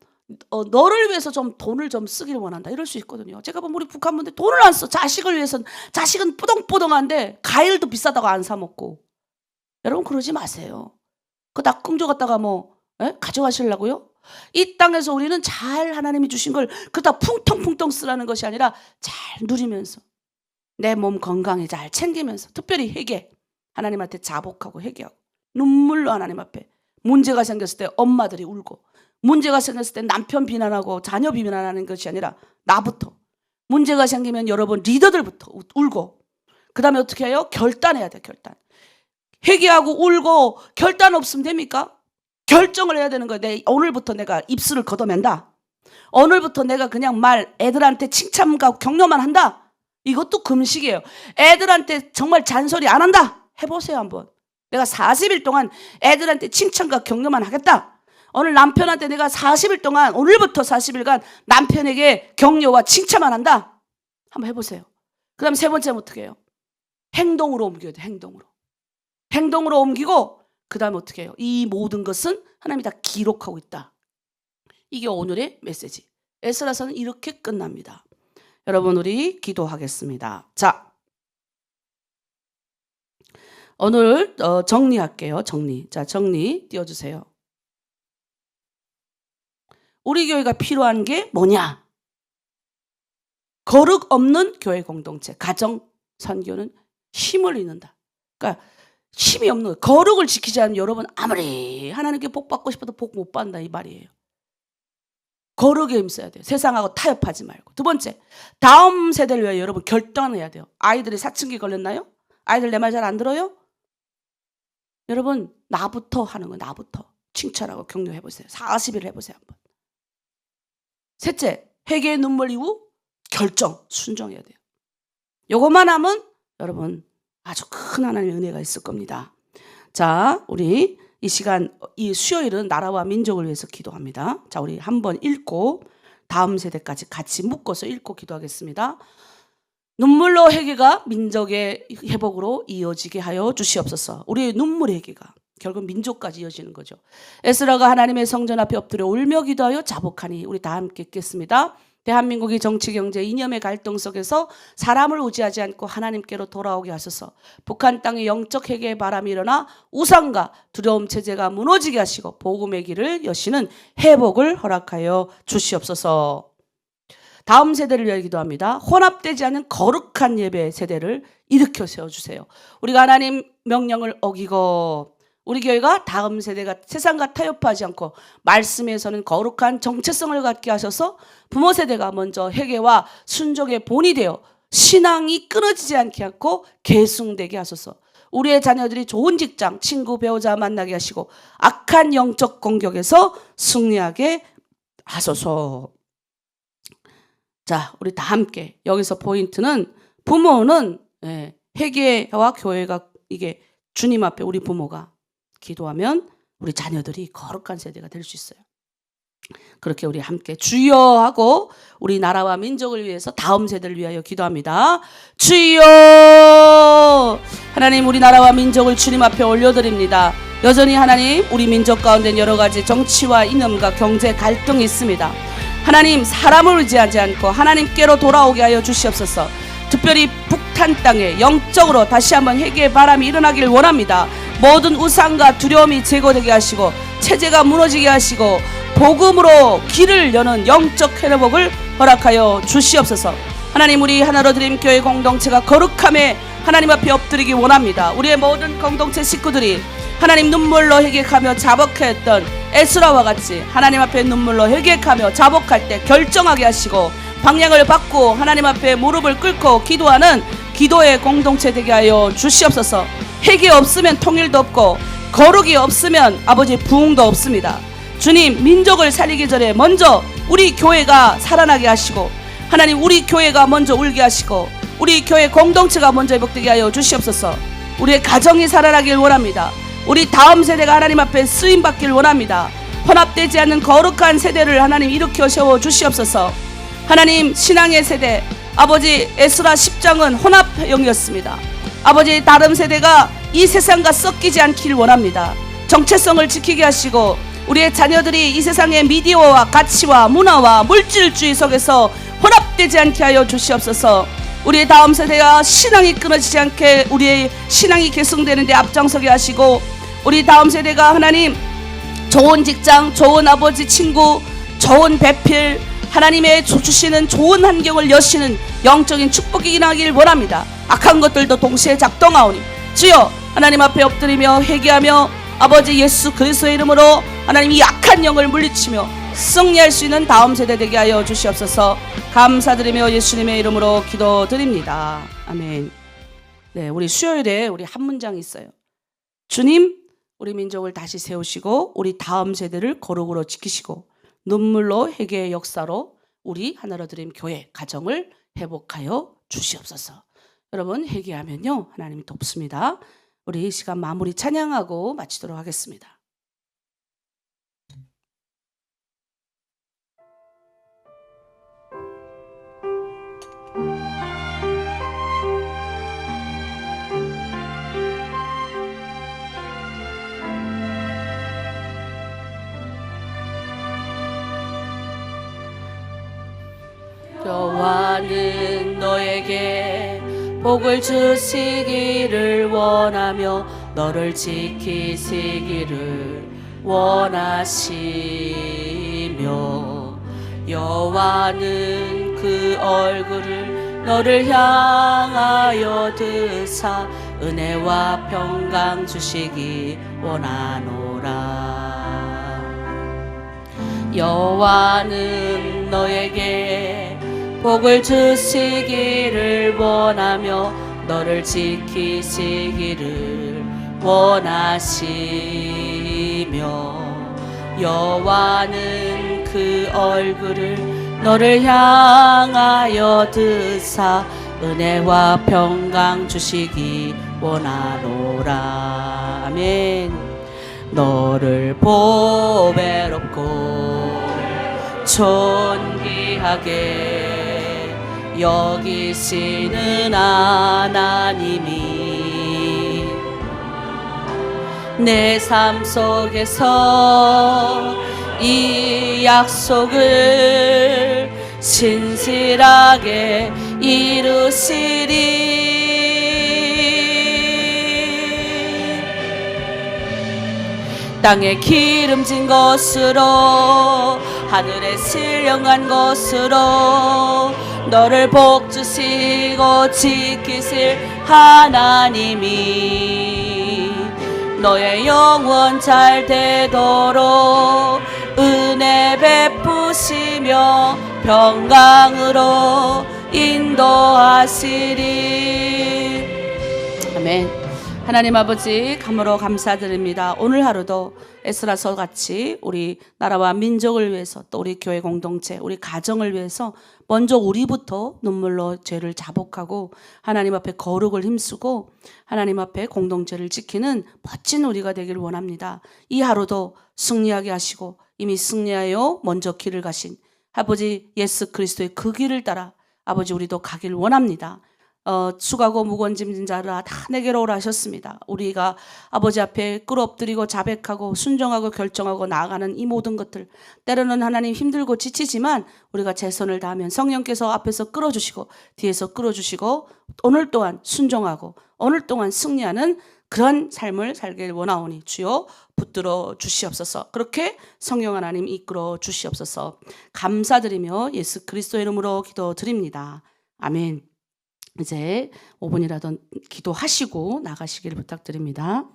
너를 위해서 좀 돈을 좀 쓰기를 원한다. 이럴 수 있거든요. 제가 보면 우리 북한 분들 돈을 안 써. 자식을 위해서는. 자식은 뿌덩뿌덩한데 과일도 비싸다고 안 사 먹고. 여러분 그러지 마세요. 그거 다 끙조 갖다가 가져가시려고요? 이 땅에서 우리는 잘 하나님이 주신 걸 그다 풍덩풍덩 쓰라는 것이 아니라 잘 누리면서 내 몸 건강에 잘 챙기면서 특별히 회개, 하나님한테 자복하고 회개하고 눈물로 하나님 앞에 문제가 생겼을 때 엄마들이 울고 문제가 생겼을 때 남편 비난하고 자녀 비난하는 것이 아니라 나부터 문제가 생기면 여러분 리더들부터 울고 그 다음에 어떻게 해요? 결단해야 돼요. 결단. 회개하고 울고 결단 없으면 됩니까? 결정을 해야 되는 거예요. 오늘부터 내가 입술을 걷어맨다. 오늘부터 내가 그냥 애들한테 칭찬과 격려만 한다. 이것도 금식이에요. 애들한테 정말 잔소리 안 한다. 해보세요 한번. 내가 40일 동안 애들한테 칭찬과 격려만 하겠다. 오늘 남편한테 내가 40일 동안 오늘부터 40일간 남편에게 격려와 칭찬만 한다. 한번 해보세요. 그 다음 세 번째는 어떻게 해요? 행동으로 옮겨야 돼. 행동으로 옮기고 그 다음에 어떻게 해요? 이 모든 것은 하나님이 다 기록하고 있다. 이게 오늘의 메시지. 에스라서는 이렇게 끝납니다. 여러분 우리 기도하겠습니다. 자, 오늘 정리할게요. 정리 띄워주세요. 우리 교회가 필요한 게 뭐냐? 거룩 없는 교회 공동체, 가정, 선교는 힘을 잃는다. 그러니까 힘이 없는 거예요. 거룩을 지키지 않으면 여러분 아무리 하나님께 복 받고 싶어도 복 못 받는다 이 말이에요. 거룩에 힘써야 돼요. 세상하고 타협하지 말고. 두 번째, 다음 세대를 위해 여러분 결단해야 돼요. 아이들이 사춘기 걸렸나요? 아이들 내 말 잘 안 들어요? 여러분 나부터 하는 거예요. 나부터 칭찬하고 격려해보세요. 40일 해보세요 한번. 셋째, 회개의 눈물 이후 결정, 순종해야 돼요. 요것만 하면 여러분 아주 큰 하나님의 은혜가 있을 겁니다. 자, 우리 이 시간, 이 수요일은 나라와 민족을 위해서 기도합니다. 자, 우리 한번 읽고 다음 세대까지 같이 묶어서 읽고 기도하겠습니다. 눈물로 회개가 민족의 회복으로 이어지게 하여 주시옵소서. 우리의 눈물 회개가 결국 민족까지 이어지는 거죠. 에스라가 하나님의 성전 앞에 엎드려 울며 기도하여 자복하니 우리 다 함께 읽겠습니다. 대한민국이 정치, 경제, 이념의 갈등 속에서 사람을 의지하지 않고 하나님께로 돌아오게 하소서. 북한 땅에 영적 회개의 바람이 일어나 우상과 두려움 체제가 무너지게 하시고 복음의 길을 여시는 회복을 허락하여 주시옵소서. 다음 세대를 위해 기도합니다. 혼합되지 않은 거룩한 예배 세대를 일으켜 세워주세요. 우리가 하나님 명령을 어기고 우리 교회가 다음 세대가 세상과 타협하지 않고 말씀에서는 거룩한 정체성을 갖게 하셔서 부모 세대가 먼저 회개와 순종의 본이 되어 신앙이 끊어지지 않게 하고 계승되게 하소서. 우리의 자녀들이 좋은 직장, 친구, 배우자 만나게 하시고 악한 영적 공격에서 승리하게 하소서. 자, 우리 다 함께 여기서 포인트는 부모는 회개와 교회가 이게 주님 앞에 우리 부모가 기도하면 우리 자녀들이 거룩한 세대가 될 수 있어요. 그렇게 우리 함께 주여 하고 우리 나라와 민족을 위해서 다음 세대를 위하여 기도합니다. 주여! 하나님, 우리 나라와 민족을 주님 앞에 올려드립니다. 여전히 하나님, 우리 민족 가운데 여러 가지 정치와 이념과 경제 갈등이 있습니다. 하나님, 사람을 의지하지 않고 하나님께로 돌아오게 하여 주시옵소서. 특별히 북한 땅에 영적으로 다시 한번 회개의 바람이 일어나길 원합니다. 모든 우상과 두려움이 제거되게 하시고 체제가 무너지게 하시고 복음으로 길을 여는 영적 회복을 허락하여 주시옵소서. 하나님, 우리 하나로 드림 교회 공동체가 거룩함에 하나님 앞에 엎드리기 원합니다. 우리의 모든 공동체 식구들이 하나님 눈물로 회개하며 자복했던 에스라와 같이 하나님 앞에 눈물로 회개하며 자복할 때 결정하게 하시고 방향을 바꾸고 하나님 앞에 무릎을 꿇고 기도하는 기도의 공동체 되게 하여 주시옵소서. 회개 없으면 통일도 없고 거룩이 없으면 아버지 부흥도 없습니다. 주님, 민족을 살리기 전에 먼저 우리 교회가 살아나게 하시고 하나님, 우리 교회가 먼저 울게 하시고 우리 교회 공동체가 먼저 회복되게 하여 주시옵소서. 우리의 가정이 살아나길 원합니다. 우리 다음 세대가 하나님 앞에 쓰임받길 원합니다. 혼합되지 않는 거룩한 세대를 하나님 일으켜 세워 주시옵소서. 하나님, 신앙의 세대 아버지 에스라 10장은 혼합형이었습니다. 아버지, 다른 세대가 이 세상과 섞이지 않길 원합니다. 정체성을 지키게 하시고 우리의 자녀들이 이 세상의 미디어와 가치와 문화와 물질주의 속에서 혼합되지 않게 하여 주시옵소서. 우리의 다음 세대가 신앙이 끊어지지 않게 우리의 신앙이 계승되는 데 앞장서게 하시고 우리 다음 세대가 하나님 좋은 직장, 좋은 아버지 친구, 좋은 배필 하나님의 주시는 좋은 환경을 여시는 영적인 축복이 일어나길 원합니다. 악한 것들도 동시에 작동하오니 주여 하나님 앞에 엎드리며 회개하며 아버지 예수 그리스도의 이름으로 하나님 이 악한 영을 물리치며 승리할 수 있는 다음 세대 되게 하여 주시옵소서. 감사드리며 예수님의 이름으로 기도드립니다. 아멘. 네, 우리 수요일에 우리 한 문장이 있어요. 주님, 우리 민족을 다시 세우시고 우리 다음 세대를 거룩으로 지키시고 눈물로 회개의 역사로 우리 하나로 드림 교회 가정을 회복하여 주시옵소서. 여러분, 회개하면요 하나님이 돕습니다. 우리 이 시간 마무리 찬양하고 마치도록 하겠습니다. 여호와는 너에게 복을 주시기를 원하며 너를 지키시기를 원하시며 여호와는 그 얼굴을 너를 향하여 드사 은혜와 평강 주시기 원하노라. 여호와는 너에게 복을 주시기를 원하며 너를 지키시기를 원하시며 여호와는 그 얼굴을 너를 향하여 드사 은혜와 평강 주시기 원하노라. 아멘. 너를 보배롭고 존귀하게 여기시는 하나님이 내 삶 속에서 이 약속을 신실하게 이루시리. 땅에 기름진 것으로 하늘에 신령한 것으로 너를 복주시고 지키실 하나님이 너의 영원 잘 되도록 은혜 베푸시며 평강으로 인도하시리. 아멘. 하나님 아버지 감으로 감사드립니다. 오늘 하루도 에스라서 같이 우리 나라와 민족을 위해서 또 우리 교회 공동체, 우리 가정을 위해서 먼저 우리부터 눈물로 죄를 자복하고 하나님 앞에 거룩을 힘쓰고 하나님 앞에 공동체를 지키는 멋진 우리가 되길 원합니다. 이 하루도 승리하게 하시고 이미 승리하여 먼저 길을 가신 아버지 예수 그리스도의 그 길을 따라 아버지 우리도 가길 원합니다. 수고하고 무거운 짐진 자라 다 내게로 오라 하셨습니다. 우리가 아버지 앞에 끌어엎드리고 자백하고 순종하고 결정하고 나아가는 이 모든 것들 때로는 하나님 힘들고 지치지만 우리가 최선을 다하면 성령께서 앞에서 끌어주시고 뒤에서 끌어주시고 오늘 또한 순종하고 오늘 동안 승리하는 그런 삶을 살길 원하오니 주여 붙들어 주시옵소서. 그렇게 성령 하나님 이끌어 주시옵소서. 감사드리며 예수 그리스도의 이름으로 기도드립니다. 아멘. 이제 5분이라도 기도하시고 나가시기를 부탁드립니다.